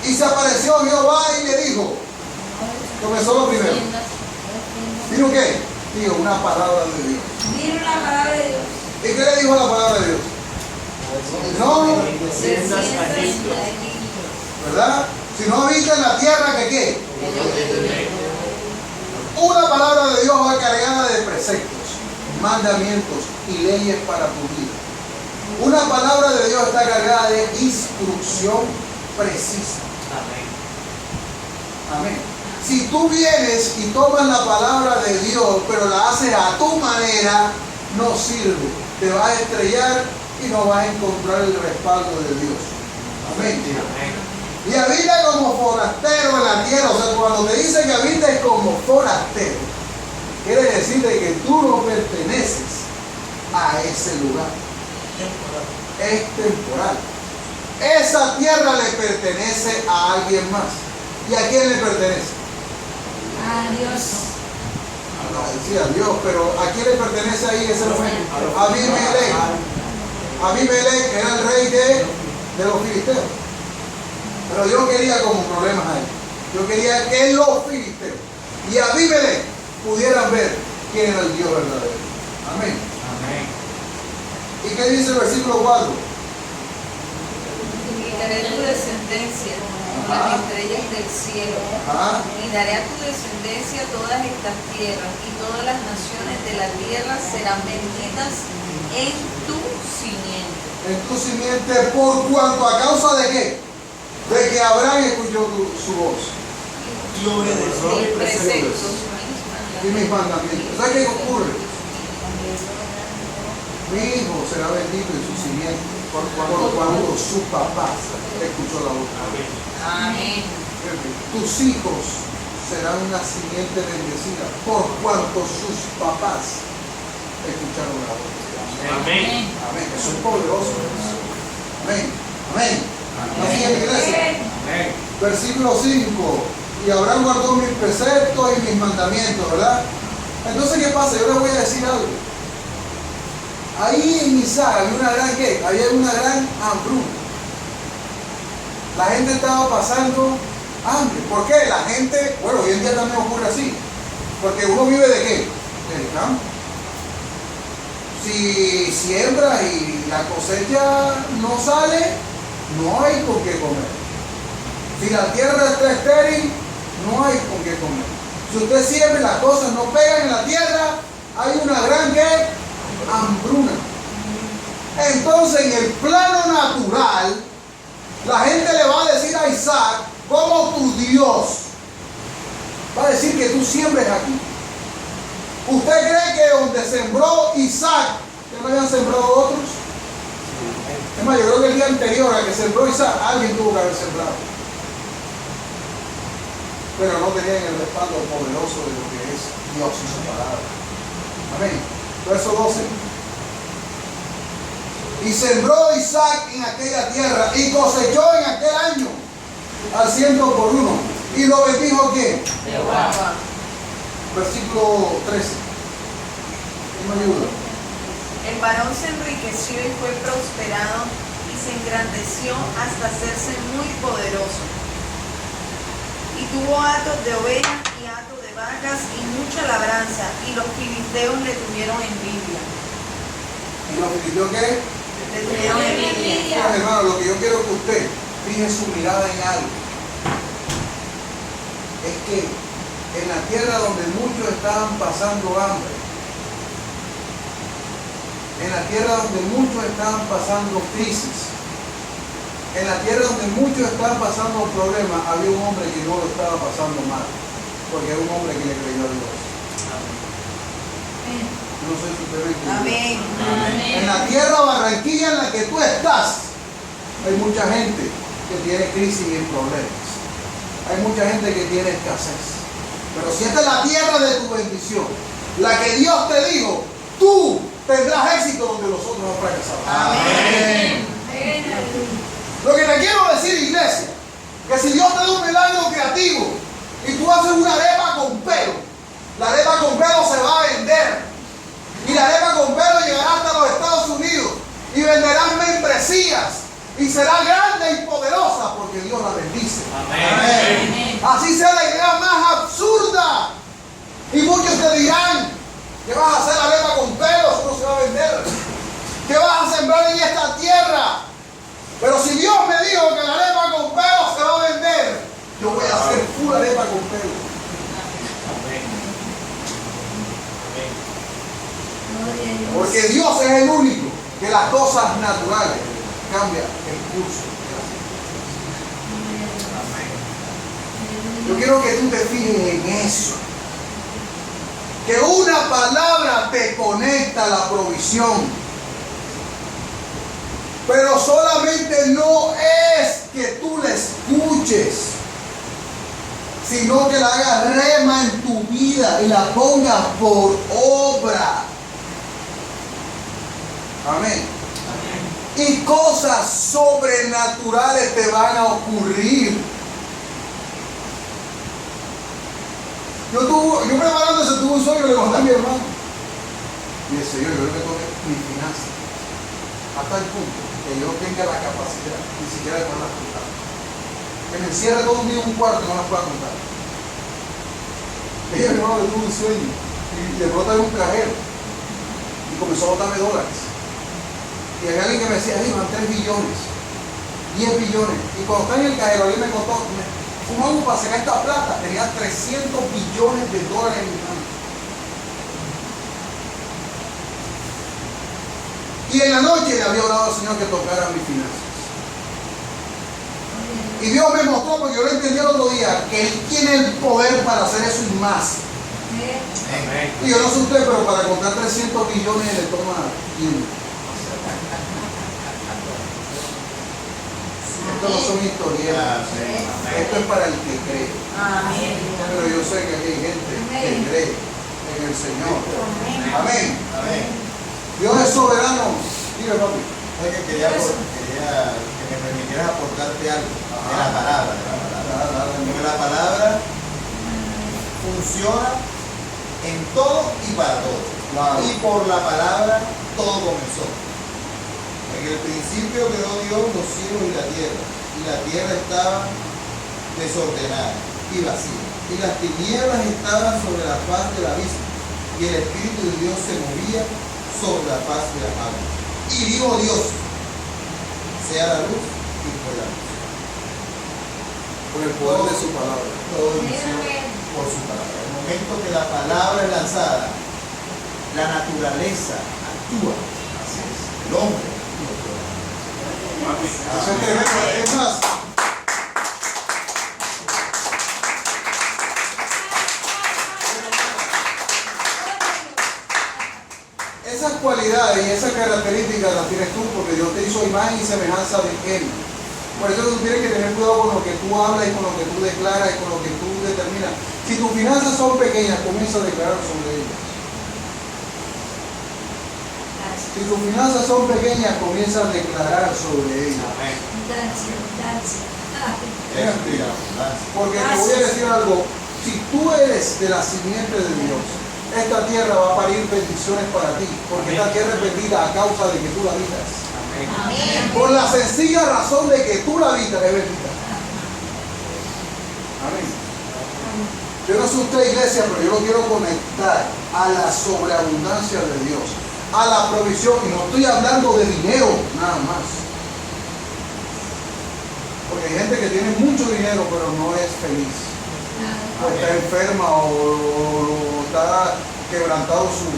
Y se apareció Jehová y le dijo, comenzó lo primero. ¿Dijo qué? Dijo una palabra de Dios. Dijo la palabra de Dios. ¿Y qué le dijo la palabra de Dios? No, ¿verdad? Si no habita en la tierra, ¿que qué? Una palabra de Dios va cargada de preceptos, mandamientos y leyes para tu vida. Una palabra de Dios está cargada de instrucción precisa. Amén. Si tú vienes y tomas la palabra de Dios, pero la haces a tu manera, no sirve. Te vas a estrellar y no vas a encontrar el respaldo de Dios. Amén. Y habita como forastero en la tierra. O sea, cuando te dice que habita es como forastero, quiere decir de que tú no perteneces a ese lugar. Es temporal. Esa tierra le pertenece a alguien más. ¿Y a quién le pertenece? A Dios. Sí, a Dios, pero ¿a quién le pertenece ahí ese momento? A Abimelech. Abimelech era el rey de los filisteos. Pero yo quería como problemas ahí. Yo quería que los filisteos y Abimelech pudieran ver quién era el Dios verdadero. Amén. ¿Y qué dice el versículo 4? Y daré tu descendencia como las estrellas del cielo. Y daré a tu descendencia todas estas tierras, y todas las naciones de la tierra serán benditas en tu simiente. En tu simiente, por cuanto a causa de qué? De que Abraham escuchó su voz. Y obedeció mis preceptos. Y mis mandamientos. ¿Sabes qué ocurre? Mi hijo será bendito en su simiente por cuando su papá escuchó la voz. Amén. Tus hijos serán una simiente bendecida, por cuanto sus papás escucharon la voz de Dios. Amén. Amén. Eso es poderoso. Amén. Amén. Así es, iglesia. Amén. Versículo 5. Y Abraham guardó mis preceptos y mis mandamientos, ¿verdad? Entonces, ¿qué pasa? Yo les voy a decir algo. Ahí en Isaac había una gran, ¿qué? Había una gran hambruna. La gente estaba pasando hambre. ¿Por qué? La gente, bueno, hoy en día también ocurre así. Porque uno vive de qué? Del campo. Si siembra y la cosecha no sale, no hay con qué comer. Si la tierra está estéril, no hay con qué comer. Si usted siembra y las cosas no pegan en la tierra, hay una gran ¿qué? Hambruna. Entonces, en el plano natural, la gente le va a decir a Isaac, como tu Dios va a decir que tú siembres aquí. ¿Usted cree que donde sembró Isaac, que no habían sembrado otros? Es más, yo creo que el día anterior a que sembró Isaac, alguien tuvo que haber sembrado. Pero no tenían el respaldo poderoso de lo que es Dios y su palabra. Amén. Verso 12. Y sembró Isaac en aquella tierra y cosechó en aquel año al 100 por 1. Y lo bendijo ¿quién? Jehová. Versículo 13. ¿Quién me ayuda? El varón se enriqueció y fue prosperado y se engrandeció hasta hacerse muy poderoso. Y tuvo hatos de ovejas y hatos de vacas y mucha labranza, y los filisteos le tuvieron envidia. ¿Y los filisteos qué? Le tuvieron envidia. Bueno, hermano, lo que yo quiero que usted fije su mirada en algo es que en la tierra donde muchos estaban pasando hambre, en la tierra donde muchos estaban pasando crisis, en la tierra donde muchos estaban pasando problemas, había un hombre que no lo estaba pasando mal, porque era un hombre que le creyó a Dios. No sé si usted me entiende. Amén. En la tierra Barranquilla en la que tú estás, hay mucha gente que tiene crisis y problemas. Hay mucha gente que tiene escasez. Pero si esta es la tierra de tu bendición, la que Dios te dijo, tú tendrás éxito donde los otros han fracasado. Amén. Lo que te quiero decir, iglesia, que si Dios te da un milagro creativo y tú haces una arepa con pelo, la arepa con pelo se va a vender. Y la arepa con pelo llegará hasta los Estados Unidos y venderán membresías y será grande y poderosa porque Dios la bendice. Amén. Así sea la idea más absurda. Y muchos te dirán que vas a hacer arepa con pelo, eso no se va a vender. Que vas a sembrar en esta tierra. Pero si Dios me dijo que la arepa con pelo se va a vender, yo voy a hacer pura arepa con pelo. Porque Dios es el único que las cosas naturales cambia el curso de la vida. Yo quiero que tú te fijes en eso. Que una palabra te conecta a la provisión. Pero solamente no es que tú la escuches, sino que la hagas rema en tu vida y la pongas por obra. Amén. Y cosas sobrenaturales te van a ocurrir. Yo preparándose tuve un sueño, le conté a mi hermano. Y el Señor, yo le toqué mi finanza. Hasta el punto que yo no tenga la capacidad ni siquiera de poderlas contar. Que me encierre todo un día en un cuarto y no las pueda contar. Ella, mi hermano, le tuvo un sueño. Y de pronto había un cajero. Y comenzó a botarme dólares. Y había alguien que me decía, van 3 billones, 10 billones. Y cuando está en el cajero, alguien me contó, fumamos para sacar esta plata, tenía 300 billones de dólares en mi mano. Y en la noche le había orado al Señor que tocara mis finanzas. Y Dios me mostró, porque yo lo entendí el otro día, que Él tiene el poder para hacer eso y más. Y yo no sé usted, pero para contar 300 billones le toma tiempo. Esto no son historietas. Esto es para el que cree. Amén. Pero yo sé que aquí hay gente que cree en el Señor. Amén. Amén. Dios es soberano. Dile, papi. Es que quería que me permitieras aportarte algo de la palabra. Porque la palabra funciona en todo y para todo. Claro. Y por la palabra todo comenzó. En el principio creó Dios los cielos y la tierra estaba desordenada y vacía, y las tinieblas estaban sobre la faz del abismo, y el Espíritu de Dios se movía sobre la faz de las aguas. Y dijo Dios, sea la luz, y fue la luz. Por el poder de su palabra. Todo inició por su palabra. El momento que la palabra es lanzada, la naturaleza actúa. Así es. El hombre. Eso es tremendo. Es más, esas cualidades y esas características las tienes tú porque Dios te hizo imagen y semejanza de Él. Por eso tú tienes que tener cuidado con lo que tú hablas y con lo que tú declaras y con lo que tú determinas. Si tus finanzas son pequeñas, comienza a declarar sobre ellas. Si tus finanzas son pequeñas, comienza a declarar sobre ellas. Porque te voy a decir algo, si tú eres de la simiente de Dios, esta tierra va a parir bendiciones para ti, porque esta tierra es bendita a causa de que tú la habitas. Por la sencilla razón de que tú la habitas, es bendita. Amén. Yo no sé usted, iglesia, pero yo lo quiero conectar a la sobreabundancia de Dios, a la provisión, y no estoy hablando de dinero nada más. Porque hay gente que tiene mucho dinero pero no es feliz, o está enferma o está quebrantado su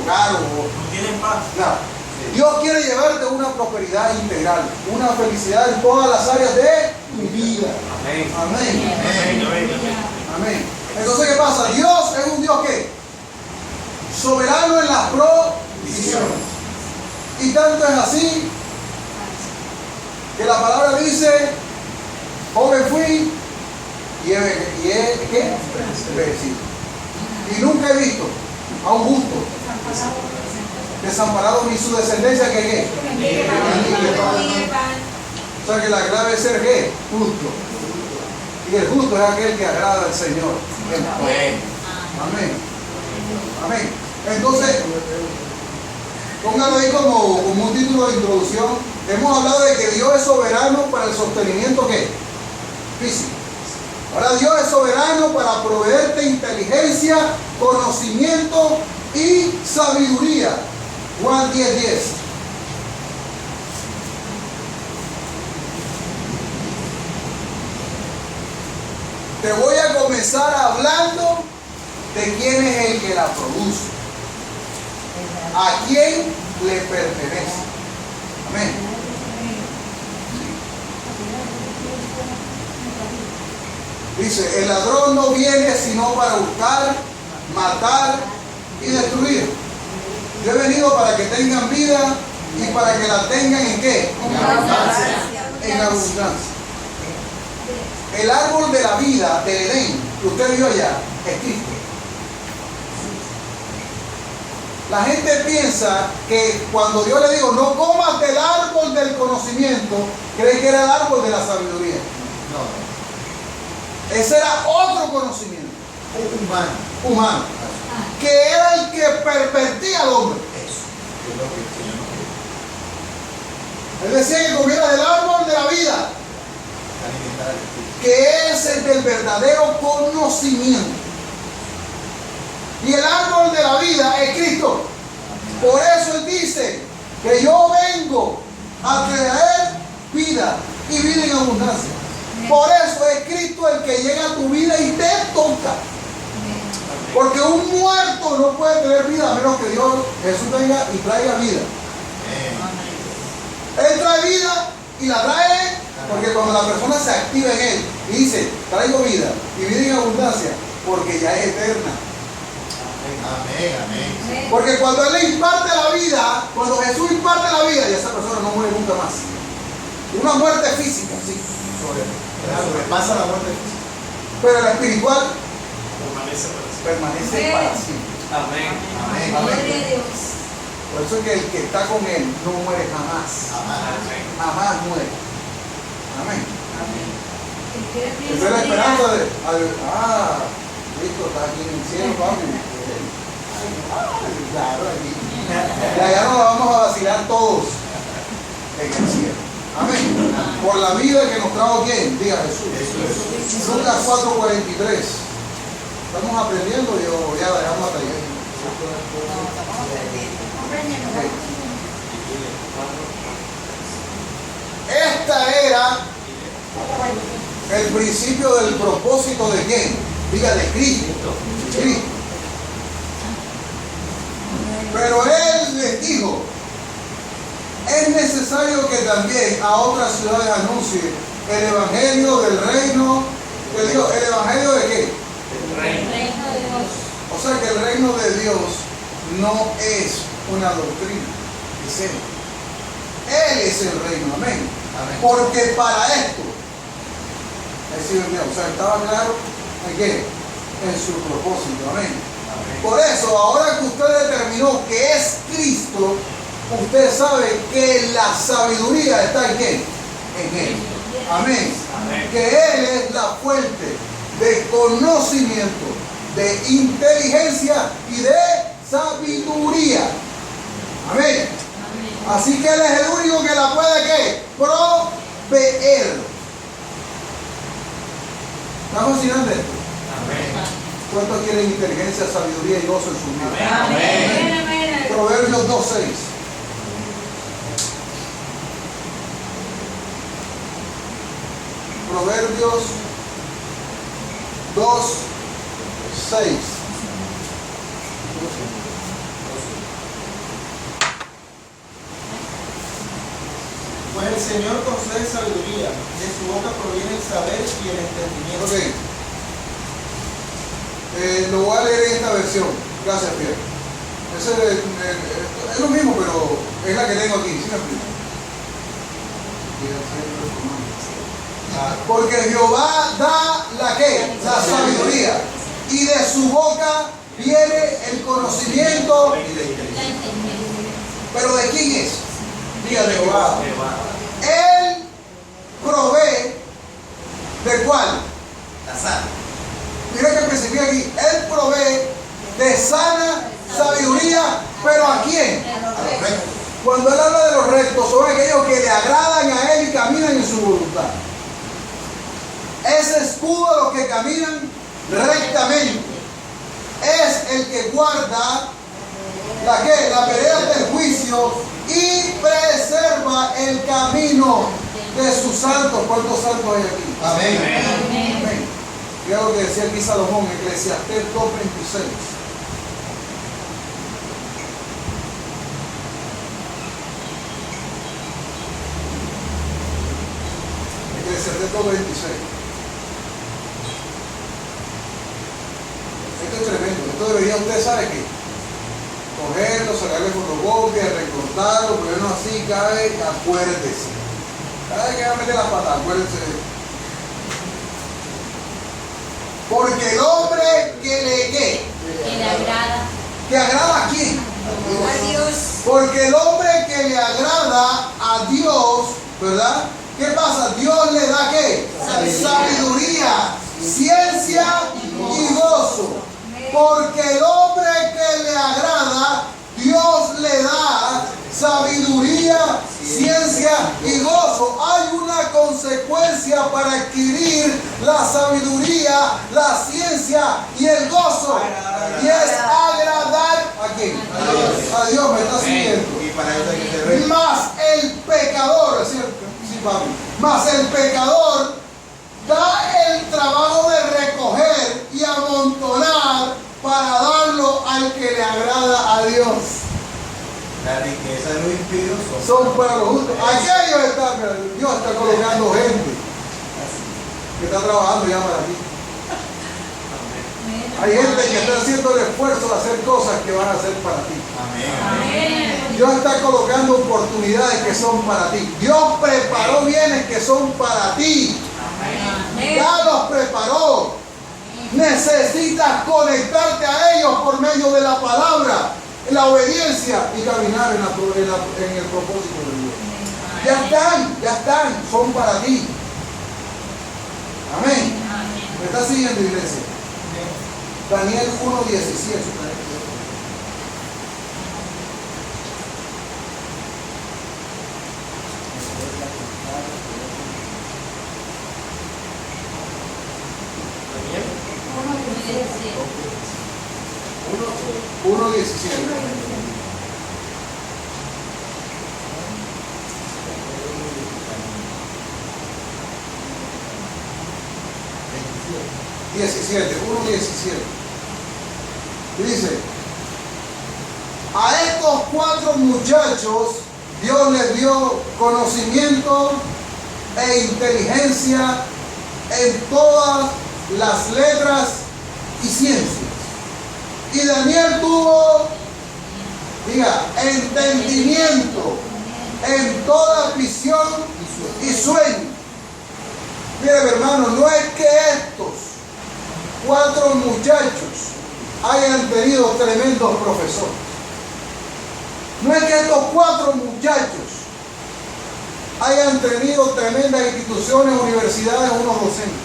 hogar o No tienen paz. no. Dios quiere llevarte una prosperidad integral, una felicidad en todas las áreas de tu vida. Amén. Amén. Amén. Entonces, ¿qué pasa? Dios es un Dios que soberano en las provisiones. Y tanto es así que la palabra dice, joven fui y he ¿qué? Bendecido. Y nunca he visto a un justo desamparado ni su descendencia que ¿qué? O sea que la clave es ser ¿qué? Justo. Y el justo es aquel que agrada al Señor. Amén. Amén. Amén. Entonces, póngalo ahí como un título de introducción. Hemos hablado de que Dios es soberano para el sostenimiento ¿qué? Físico. Ahora Dios es soberano para proveerte inteligencia, conocimiento y sabiduría. Juan 10:10. Te voy a comenzar hablando de quién es el que la produce, a quién le pertenece. Amén. Dice, el ladrón no viene sino para buscar, matar y destruir. Yo he venido para que tengan vida y para que la tengan ¿en qué? En abundancia. El árbol de la vida del Edén que usted vio allá es Cristo. La gente piensa que cuando Dios le dijo no comas del árbol del conocimiento, cree que era el árbol de la sabiduría. No. Ese era otro conocimiento humano, que era el que pervertía al hombre. Él decía que comiera del árbol de la vida, que es el del verdadero conocimiento. Y el árbol de la vida es Cristo. Por eso Él dice que yo vengo a traer vida y vida en abundancia. Por eso es Cristo el que llega a tu vida y te toca. Porque un muerto no puede tener vida a menos que Dios, Jesús venga y traiga vida. Él trae vida y la trae porque cuando la persona se activa en Él y dice, traigo vida y vida en abundancia, porque ya es eterna. Amén. Porque cuando Él le imparte la vida, cuando Jesús imparte la vida, ya esa persona no muere nunca más. Una muerte física, sí. Sobrepasa la muerte física. Pero la espiritual Permanece para siempre. permanece para siempre. Amén. Amén. Gloria a Dios. Por eso es que el que está con él no muere jamás. Amén. Jamás muere. Amén. El que es Esa es la esperanza de. Cristo está aquí en el cielo, papi. Claro, aquí. Y allá nos vamos a vacilar todos en el cielo. Amén. Por la vida que nos trajo quién, diga Jesús. Lucas 4:43. Estamos aprendiendo, yo voy a dejar la tarea. Estamos aprendiendo. Esta era el principio del propósito de quién, diga de Cristo. Cristo. Pero él les dijo, es necesario que también a otras ciudades anuncie el evangelio del reino de Dios. ¿El evangelio de qué? el reino de Dios. O sea que el reino de Dios no es una doctrina, es Él. Él es el reino, amén. Amén. Porque para esto, o sea, estaba claro en qué, en su propósito, amén. Por eso, ahora que usted determinó que es Cristo, usted sabe que la sabiduría está en qué, en Él. Amén. Que Él es la fuente de conocimiento, de inteligencia y de sabiduría. Amén. Así que Él es el único que la puede ¿qué? Proveer. ¿Está fascinante esto? ¿Cuántos quieren inteligencia, sabiduría y gozo en su vida? Amén. Amén. Proverbios 2:6. Proverbios 2:6. Pues el Señor concede sabiduría, de su boca proviene el saber y el entendimiento. Ok. Lo voy a leer en esta versión. Gracias, Pierre. Es lo mismo, pero es la que tengo aquí. ¿Sí me explico? Porque Jehová da la ¿qué? La sabiduría. Y de su boca viene el conocimiento. ¿Pero de quién es? Diga de Jehová. Él provee ¿de cuál? La sana. Mira que especifica aquí. Él provee de sana sabiduría, pero ¿a quién? A los rectos. Cuando él habla de los rectos, son aquellos que le agradan a él y caminan en su voluntad. Ese escudo a los que caminan rectamente es el que guarda la vereda del juicio y preserva el camino de sus santos. ¿Cuántos santos hay aquí? Amén. Amén. Mira lo que decía aquí Salomón, Eclesiastés 2:26. Eclesiastés 2:26. Esto es tremendo. Esto debería, usted sabe que cogerlo, sacarle fotocopia, recortarlo, ponerlo así, cada vez, acuérdese. Cada vez que va a meter las patas, acuérdese de esto. Porque el hombre que le ¿qué? Que le agrada. ¿Que agrada a quién? A Dios. Porque el hombre que le agrada a Dios, ¿verdad? ¿Qué pasa? Dios le da ¿qué? Sabiduría, ciencia y gozo. Porque el hombre que le agrada, Dios le da sabiduría, ciencia y gozo. Hay una consecuencia para adquirir la sabiduría, la ciencia y el gozo. Y es agradar a quién? A Dios, me está siguiendo. Y para eso hay que ser recto. Más el pecador, sí, papi, más el pecador da el trabajo de recoger y amontonar para darlo al que le agrada a Dios. La riqueza de los impíos Son para los justos. Aquellos están, Dios está colocando gente que está trabajando ya para ti. Hay gente que está haciendo el esfuerzo de hacer cosas que van a hacer para ti. Amén. Amén. Dios está colocando oportunidades que son para ti. Dios preparó bienes que son para ti. Ya los preparó. Necesitas conectarte a ellos por medio de la palabra, la obediencia y caminar en el propósito de Dios. Ya están, son para ti. Amén. ¿Me está siguiendo, iglesia? Daniel 1:17. 1:17. Dice: a estos 4 muchachos Dios les dio conocimiento e inteligencia en todas las letras y ciencias. Y Daniel tuvo, entendimiento en toda visión y sueño. Mire, mi hermano, no es que estos 4 muchachos hayan tenido tremendos profesores. No es que estos 4 muchachos hayan tenido tremendas instituciones, universidades, unos docentes.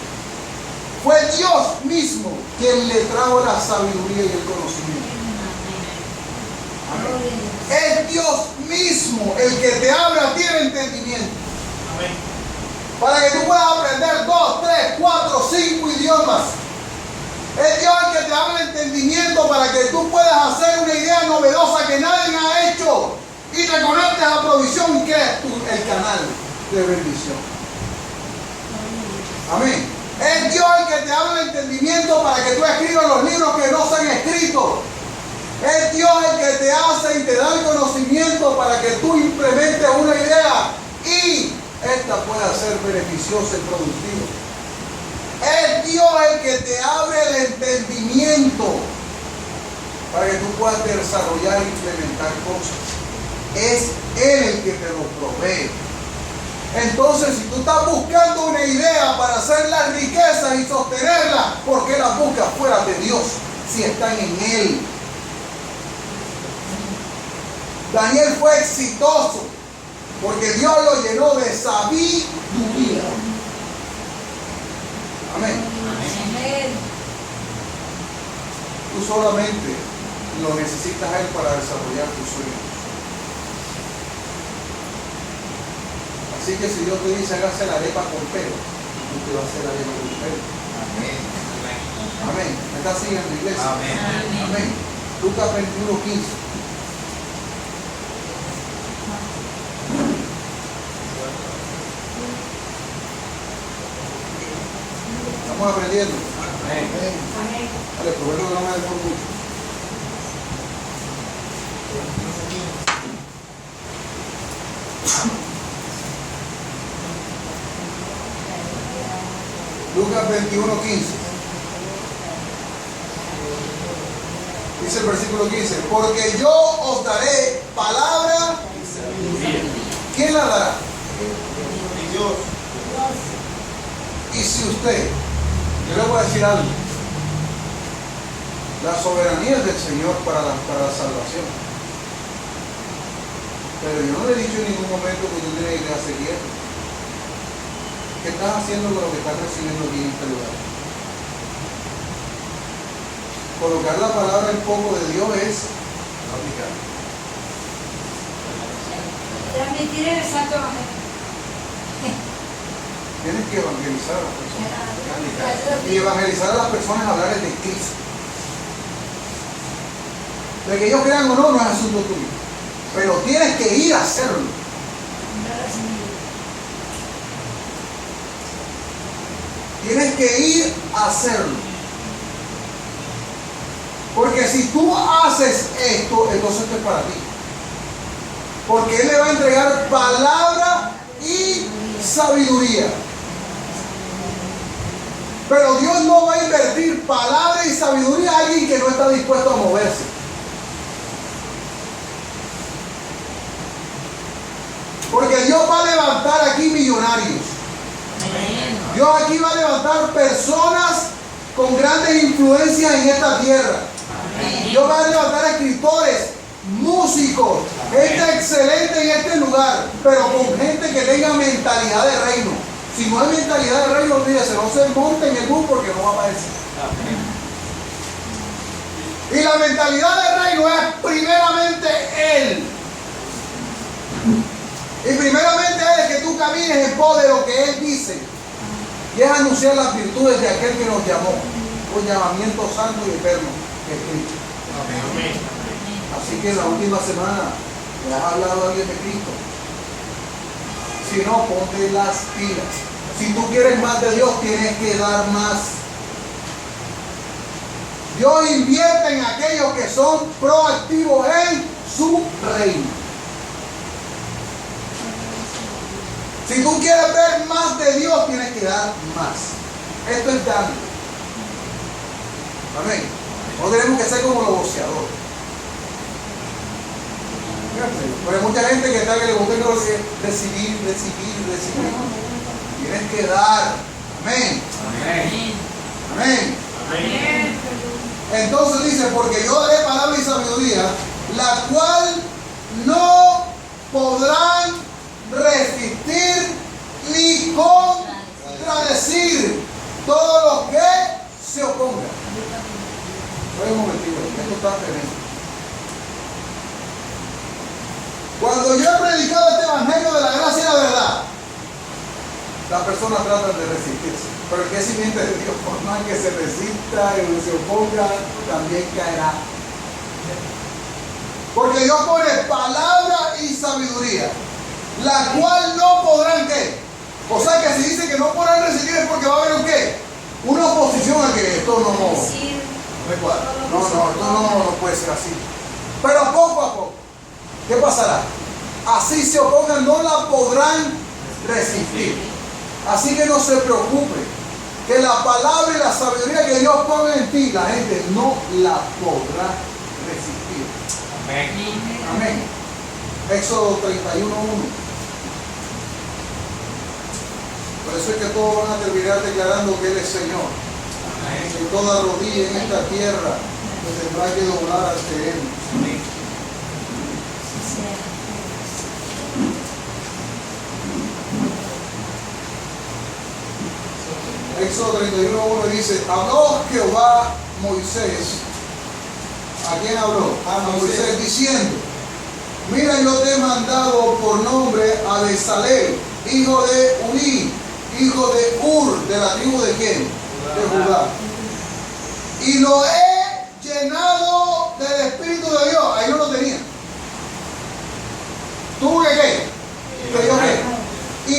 Fue Dios mismo quien le trajo la sabiduría y el conocimiento. Amén. Es Dios mismo el que te habla a ti el entendimiento. Amén. Para que tú puedas aprender 2, 3, 4, 5 idiomas. Es Dios el que te habla el entendimiento para que tú puedas hacer una idea novedosa que nadie ha hecho y te conectes a provisión, que es el canal de bendición. Amén. Es Dios el que te habla el entendimiento para que tú escribas los libros que no se han escrito. Es Dios el que te hace y te da el conocimiento para que tú implementes una idea y esta pueda ser beneficiosa y productiva. Es Dios el que te abre el entendimiento para que tú puedas desarrollar e implementar cosas. Es Él el que te lo provee. Entonces, si tú estás buscando una idea para hacer las riquezas y sostenerlas, ¿por qué las buscas fuera de Dios si están en Él? Daniel fue exitoso porque Dios lo llenó de sabiduría. Amén. Amén. Tú solamente lo necesitas a Él para desarrollar tus sueños. Así que si Dios te dice hágase la arepa con pelo, tú te vas a hacer la arepa con pelo. Amén. Amén. ¿Me estás siguiendo, iglesia? Amén. Amén. Lucas 21:15. Estamos aprendiendo. Amén. Vale, provecho no me demoro mucho. Lucas 21:15. Dice el versículo 15: porque yo os daré palabra. ¿Quién la dará? Dios. Y si usted, yo le voy a decir algo, la soberanía es del Señor para la salvación. Pero yo no le he dicho en ningún momento que tú tienes que hacer quieto. ¿Qué estás haciendo con lo que estás recibiendo aquí en este lugar? Colocar la palabra en poco de Dios es aplicar. Transmitir el santo evangelio. Tienes que evangelizar a las personas. Y evangelizar a las personas, hablarles de Cristo. De que ellos crean o no, no es asunto tuyo. Pero tienes que ir a hacerlo. Tienes que ir a hacerlo. Porque si tú haces esto, entonces esto es para ti. Porque Él le va a entregar palabra y sabiduría. Pero Dios no va a invertir palabra y sabiduría a alguien que no está dispuesto a moverse. que Dios va a levantar aquí millonarios. Dios aquí va a levantar personas con grandes influencias en esta tierra. Dios va a levantar escritores, músicos, gente excelente en este lugar, pero con gente que tenga mentalidad de reino. Si no hay mentalidad de reino, olvídese, no se monte en el bus porque no va a aparecer. Y la mentalidad de reino es primeramente Él. Y primeramente es que tú camines en pos de lo que Él dice. Y es anunciar las virtudes de aquel que nos llamó con llamamiento santo y eterno, que es Cristo. Así que en la última semana le has hablado a alguien de Cristo. Si no, ponte las pilas. Si tú quieres más de Dios, tienes que dar más. Dios invierte en aquellos que son proactivos en su reino. Si tú quieres ver más de Dios, tienes que dar más. Esto es darle. Amén. No tenemos que ser como los boxeadores. Pero hay mucha gente que está que le gusta recibir. Tienes que dar. Amén. Amén. Amén. Entonces dice, porque yo daré palabra y sabiduría, la cual no podrán resistir ni contradecir todo lo que se oponga. Espera un momentito, esto está tremendo. Cuando yo he predicado este evangelio de la gracia y la verdad, las personas tratan de resistirse. Pero el que es simiente de Dios, por más que se resista y se oponga, también caerá. Porque Dios pone palabra y sabiduría, la cual no podrán, ¿qué? O sea que si dice que no podrán resistir es porque va a haber un ¿qué? Una oposición a que esto no me cuadra. No, no puede ser así. Pero poco a poco, ¿qué pasará? Así se opongan, no la podrán resistir. Así que no se preocupe, que la palabra y la sabiduría que Dios pone en ti, la gente no la podrá resistir. Amén. Amén. Éxodo 31:1. Por eso es que todos van a terminar declarando que Él es Señor. Amén. Que toda rodilla en esta tierra se tendrá que doblar ante Él. Amén. Éxodo 31:1 dice, habló Jehová a Moisés. ¿A quién habló? A Moisés diciendo, mira, yo te he mandado por nombre a Bezalel, hijo de Uri, hijo de Ur, de la tribu de quién? De Judá. Y lo he llenado del Espíritu de Dios. Ahí no lo tenía. ¿Tuvo que qué? ¿Que yo qué? Y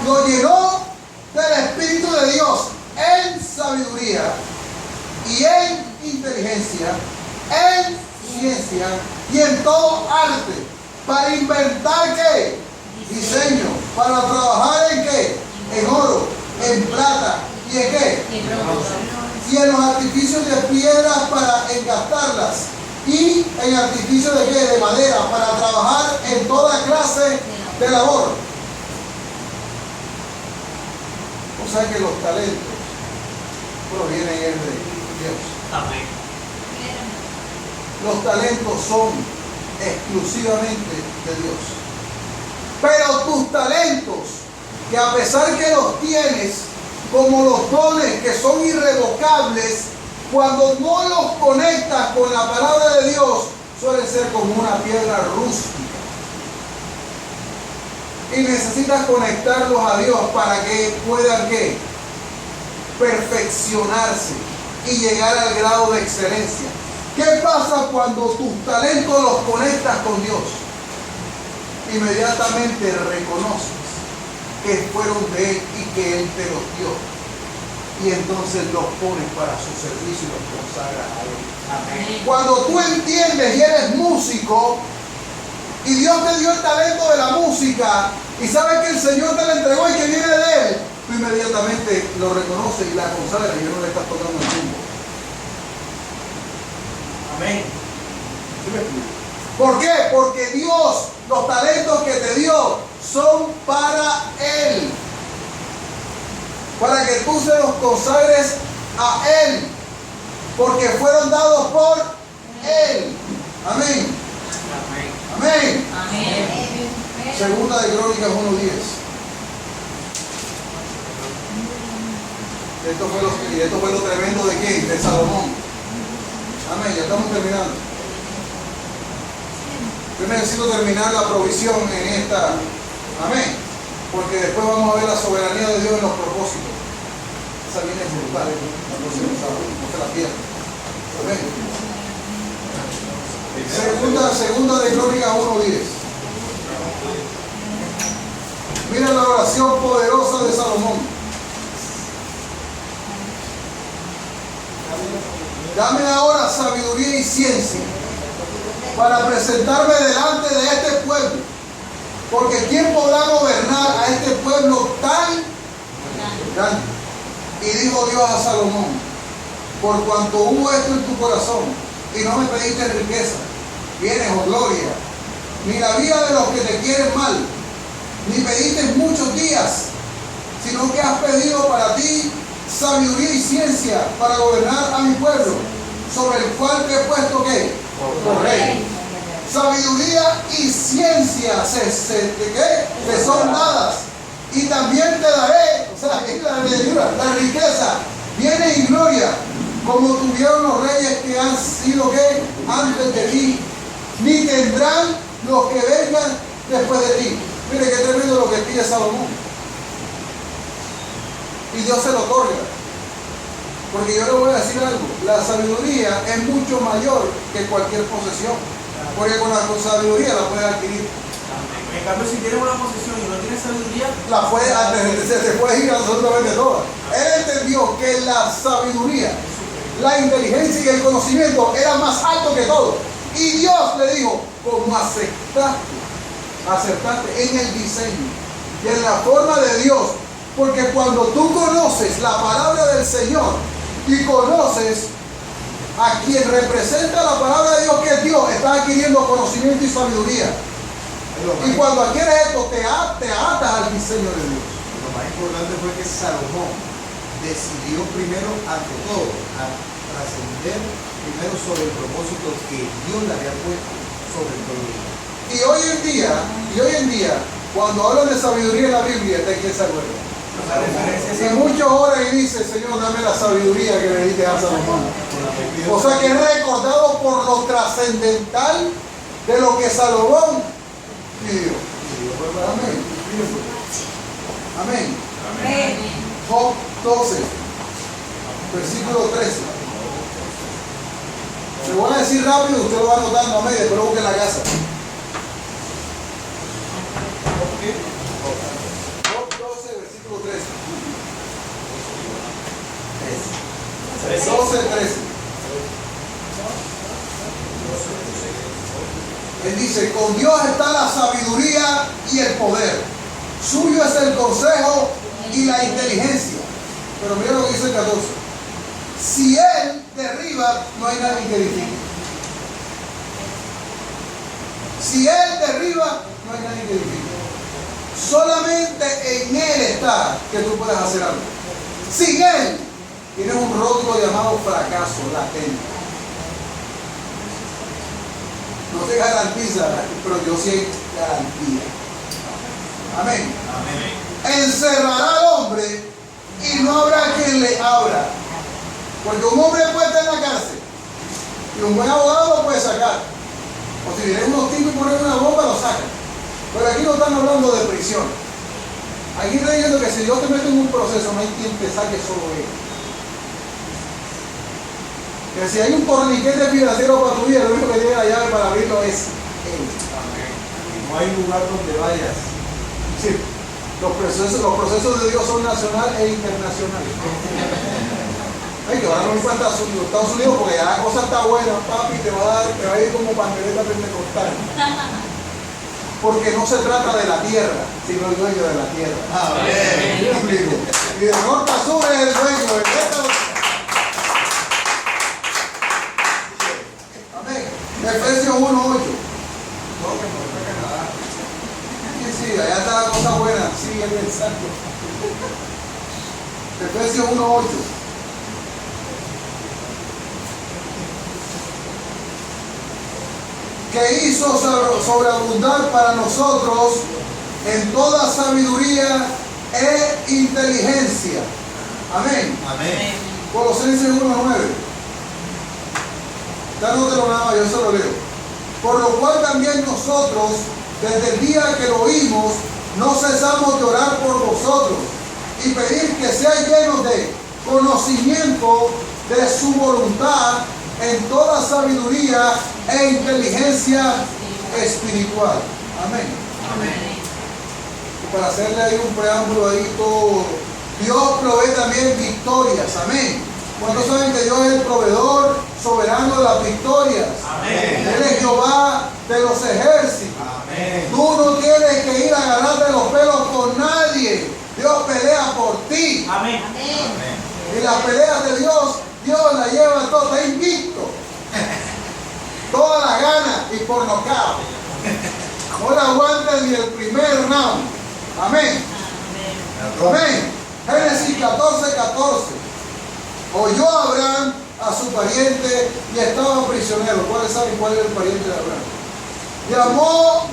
lo llenó del Espíritu de Dios en sabiduría y en inteligencia, en ciencia y en todo arte, para inventar ¿qué? Diseño, para trabajar en ¿qué? En oro, en plata y en ¿qué? Y en los artificios de piedras para engastarlas y en artificios de ¿qué? De madera, para trabajar en toda clase de labor. O sea que los talentos provienen de Dios. Amén. Los talentos son exclusivamente de Dios. Pero tus talentos, que a pesar que los tienes, como los dones que son irrevocables, cuando no los conectas con la palabra de Dios, suelen ser como una piedra rústica. Y necesitas conectarlos a Dios para que puedan ¿qué? Perfeccionarse y llegar al grado de excelencia. ¿Qué pasa cuando tus talentos los conectas con Dios? Inmediatamente reconoces que fueron de Él y que Él te los dio. Y entonces los pones para su servicio y los consagras a Él. Amén. Cuando tú entiendes y eres músico, y Dios te dio el talento de la música, y sabes que el Señor te la entregó y que viene de Él, tú inmediatamente lo reconoces y la consagras y no le estás tocando el timbre. Amén. ¿Sí me explico? ¿Por qué? Porque Dios, los talentos que te dio, son para Él, para que tú se los consagres a Él, porque fueron dados por Él. Amén. Amén. Amén. Segunda de Crónicas 1:10. Esto fue lo tremendo de quién, de Salomón. Amén, ya estamos terminando. Yo necesito terminar la provisión en esta. Amén. Porque después vamos a ver la soberanía de Dios en los propósitos. Esa viene brutal. La próxima sábado, no se la pierdan. Amén. Segunda de Crónicas 1:10. Mira la oración poderosa de Salomón. Dame ahora sabiduría y ciencia para presentarme delante de este pueblo, porque ¿quién podrá gobernar a este pueblo tan grande? Y dijo Dios a Salomón: por cuanto hubo esto en tu corazón y no me pediste riqueza, bienes o gloria, ni la vida de los que te quieren mal, ni pediste muchos días, sino que has pedido para ti sabiduría y ciencia para gobernar a mi pueblo, sobre el cual te he puesto ¿qué? Por rey. Sabiduría y ciencia te son dadas, y también te daré, o sea, la riqueza, bienes y gloria, como tuvieron los reyes que han sido ¿qué? Antes de ti, ni tendrán los que vengan después de ti. Mire qué tremendo lo que pide Salomón. Y Dios se lo otorga. Porque yo le voy a decir algo, la sabiduría es mucho mayor que cualquier posesión. Porque con la sabiduría la puedes adquirir. En cambio, si tienes una posesión y no tienes sabiduría, Se puede ir absolutamente toda. Él entendió que la sabiduría, la inteligencia y el conocimiento era más alto que todo. Y Dios le dijo: como acertaste en el diseño y en la forma de Dios. Porque cuando tú conoces la palabra del Señor y conoces a quien representa la palabra de Dios, que es Dios, estás adquiriendo conocimiento y sabiduría. Y cuando adquieres esto, te atas al diseño de Dios. Lo más importante fue que Salomón decidió primero, ante todo, a trascender primero sobre el propósito que Dios le había puesto sobre el pueblo. Y hoy en día, cuando hablan de sabiduría en la Biblia, ¿de quién se acuerda? Y muchos oran y dicen: Señor, dame la sabiduría que le diste a Salomón. O sea que es recordado por lo trascendental de lo que Salomón pidió. Amén. Amén. Amén. Job 12, versículo 13. Se lo voy a decir rápido, usted lo va anotando a medio, después lo busque en la casa. Job 12, versículo 13. 12, 13. Él dice: con Dios está la sabiduría y el poder. Suyo es el consejo y la inteligencia. Pero mira lo que dice el 14. Si Él derriba, no hay nadie que edifique. Si Él derriba, no hay nadie que edifique. Solamente en Él está que tú puedas hacer algo. Sin Él, tienes un rótulo llamado fracaso latente. No te garantiza, pero yo sí hay garantía. Amén. Amén. Encerrará al hombre y no habrá quien le abra. Porque un hombre puede estar en la cárcel y un buen abogado lo puede sacar. O si vienen unos tipos y ponen una bomba, lo sacan. Pero aquí no están hablando de prisión. Aquí está diciendo que si Dios te mete en un proceso, no hay quien te saque, solo Él. Que si hay un torniquete financiero para tu vida, lo único que tiene la llave para abrirlo es Él. amén. No hay lugar donde vayas. Sí, los procesos de Dios son nacional e internacional. Ay, que ahora no me cuenta Estados Unidos, porque ya la cosa está buena, papi, te va a ir como pandereta pentecostal. Porque no se trata de la tierra, sino el dueño de la tierra. Amén. Y de norte a sur es el dueño del resto. Amén. Efesios 1:8. sí, allá está la cosa buena. Sigue pensando. Efesios 1:8. Que hizo sobreabundar para nosotros en toda sabiduría e inteligencia. Amén. Amén. Colosenses 1:9. Ya no te lo nada, yo se lo leo. Por lo cual también nosotros, desde el día que lo oímos, no cesamos de orar por vosotros y pedir que seáis llenos de conocimiento de su voluntad en toda sabiduría e inteligencia espiritual. Amén. Amén. Y para hacerle ahí un preámbulo ahí todo, Dios provee también victorias. Amén. ¿Cuántos saben que Dios es el proveedor soberano de las victorias? Amén. Él es Jehová de los ejércitos. Amén. Tú no tienes que ir a agarrarte los pelos con nadie. Dios pelea por ti. Amén. Amén. Y las peleas de Dios, Dios la lleva todo, está invicto. Todas las ganas y por nocaut. No le aguanta ni el primer round. Amén. Amén. Génesis 14:14. Oyó Abraham a su pariente y estaba prisionero. ¿Cuáles saben cuál era el pariente de Abraham? Llamó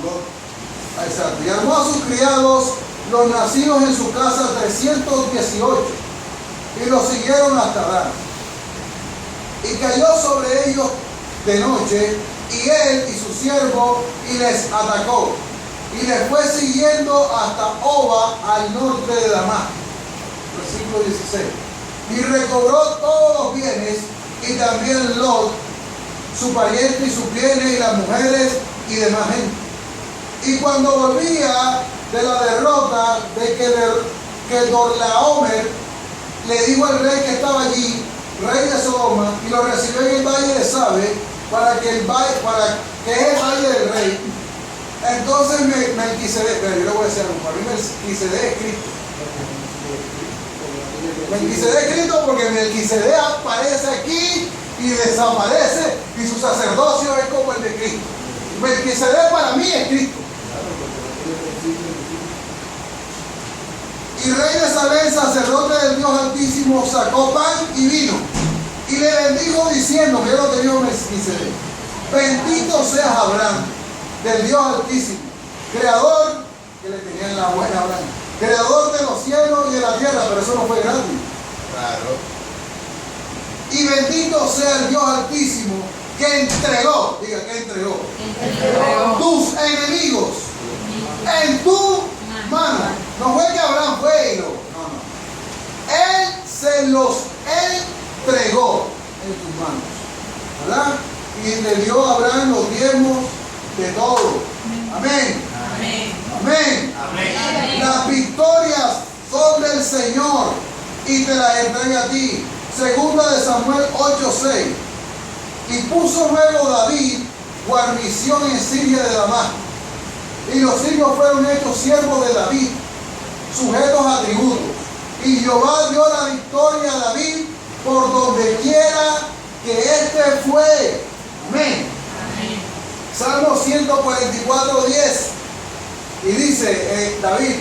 a sus criados, los nacidos en su casa, 318, y los siguieron hasta Dan. Y cayó sobre ellos de noche, y él y su siervo, y les atacó, y les fue siguiendo hasta Oba, al norte de Damasco. Versículo 16. Y recobró todos los bienes, y también Lot, su pariente y sus bienes, y las mujeres y demás gente. Y cuando volvía de la derrota de Kedorlaomer, le dijo al rey que estaba allí, rey de Sodoma, y lo recibió en el valle de Sabe, para que es el valle del rey. Entonces Melquisedec, pero yo le voy a decir algo, para mí Melquisedec es Cristo. Melquisedec es Cristo porque Melquisedec aparece aquí y desaparece, y su sacerdocio es como el de Cristo. Melquisedec para mí es Cristo. Y rey de Salem, sacerdote del Dios Altísimo, sacó pan y vino y le bendijo diciendo, mira lo que dijo Melquisedec: bendito seas Abraham, del Dios Altísimo, creador, que le tenían la buena Abraham, creador de los cielos y de la tierra. Pero eso no fue gratis. Claro. Y bendito sea el Dios Altísimo, que entregó, diga, que entregó tus enemigos en tu mano. No fue que Abraham fue y lo, no. Él se los entregó en tus manos, ¿verdad? Y le dio a Abraham los diezmos de todo. Amén. Amén. Amén. Amén. Las victorias son del Señor y te las entrega a ti. Segunda de Samuel 8:6. Y puso luego David guarnición en Siria de Damasco. Y los sirios fueron hechos siervos de David, sujetos a tributo. Y Jehová dio la victoria a David por donde quiera que éste fue. Amén. Amén. Salmo 144:10. Y dice David: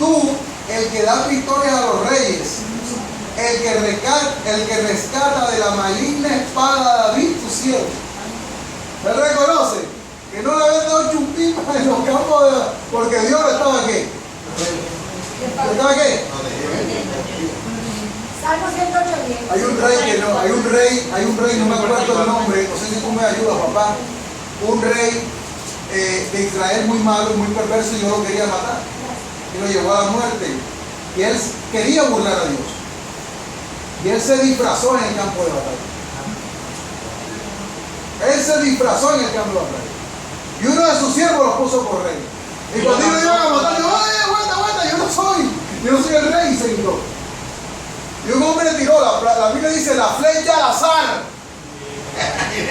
tú, el que da victoria a los reyes, el que rescata de la maligna espada a David, tu siervo. Él reconoce que no le habían dado chupitos en los campos porque Dios estaba aquí. ¿Estaba aquí? Salmo 108:10. Hay un rey, no me acuerdo el nombre, no sé si tú me ayudas, papá. Un rey de Israel muy malo, muy perverso, y Dios lo quería matar. Y lo llevó a la muerte. Y él quería burlar a Dios. Y él se disfrazó en el campo de batalla. Él se disfrazó en el campo de batalla. Y uno de sus siervos lo puso por rey. Y cuando ellos iban a matar, dijo: ¡oye, aguanta! Yo no soy el rey. Y se gritó. Y un hombre le tiró, la Biblia dice, la flecha al azar.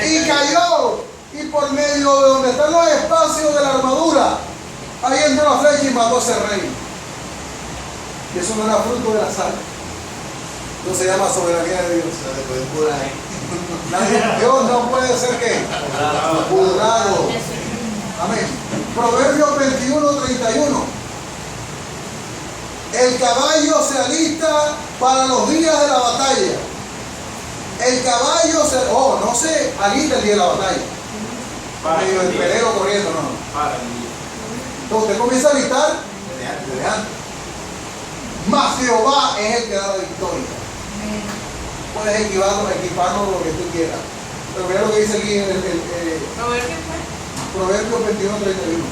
Y cayó. Y por medio de donde están los espacios de la armadura, ahí entró la flecha y mató a ese rey. Y eso no era fruto del azar. Eso se llama soberanía de Dios. Dios no puede ser que burlado. Amén. Proverbios 21:31. El caballo se alista para los días de la batalla. El caballo no se alista el día de la batalla. Para el pelero corriendo, no. Entonces usted comienza a alistar desde antes. Mas Jehová es el que da la victoria. Puedes equiparlo lo que tú quieras. Pero mira lo que dice aquí en Proverbios 21:31.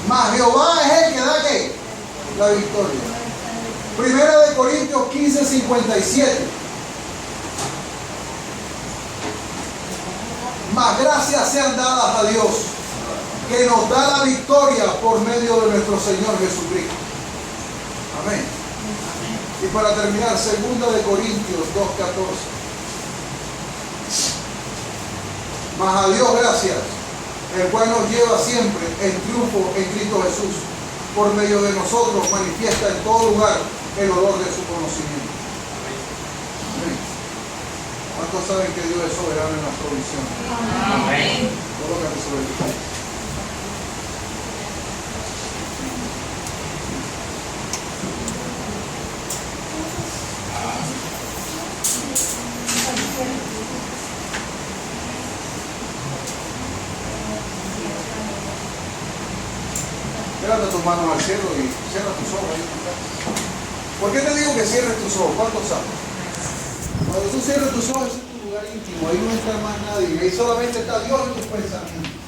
Mas Jehová es el que da ¿qué? La victoria. Primera de Corintios 15:57. Mas gracias sean dadas a Dios, que nos da la victoria por medio de nuestro Señor Jesucristo. Amén. Y para terminar, segunda de Corintios 2:14. Mas a Dios gracias, el cual nos lleva siempre en triunfo en Cristo Jesús. Por medio de nosotros manifiesta en todo lugar el olor de su conocimiento. Amén. ¿Cuántos saben que Dios es soberano en las provisiones? Amén. Colócate sobre tu cabeza. Levanta tus manos al cielo y cierra tus ojos ahí. ¿Por qué te digo que cierres tus ojos? ¿Cuántos saben? Cuando tú cierres tus ojos, ese es tu lugar íntimo, ahí no entra más nadie, ahí solamente está Dios en tus pensamientos.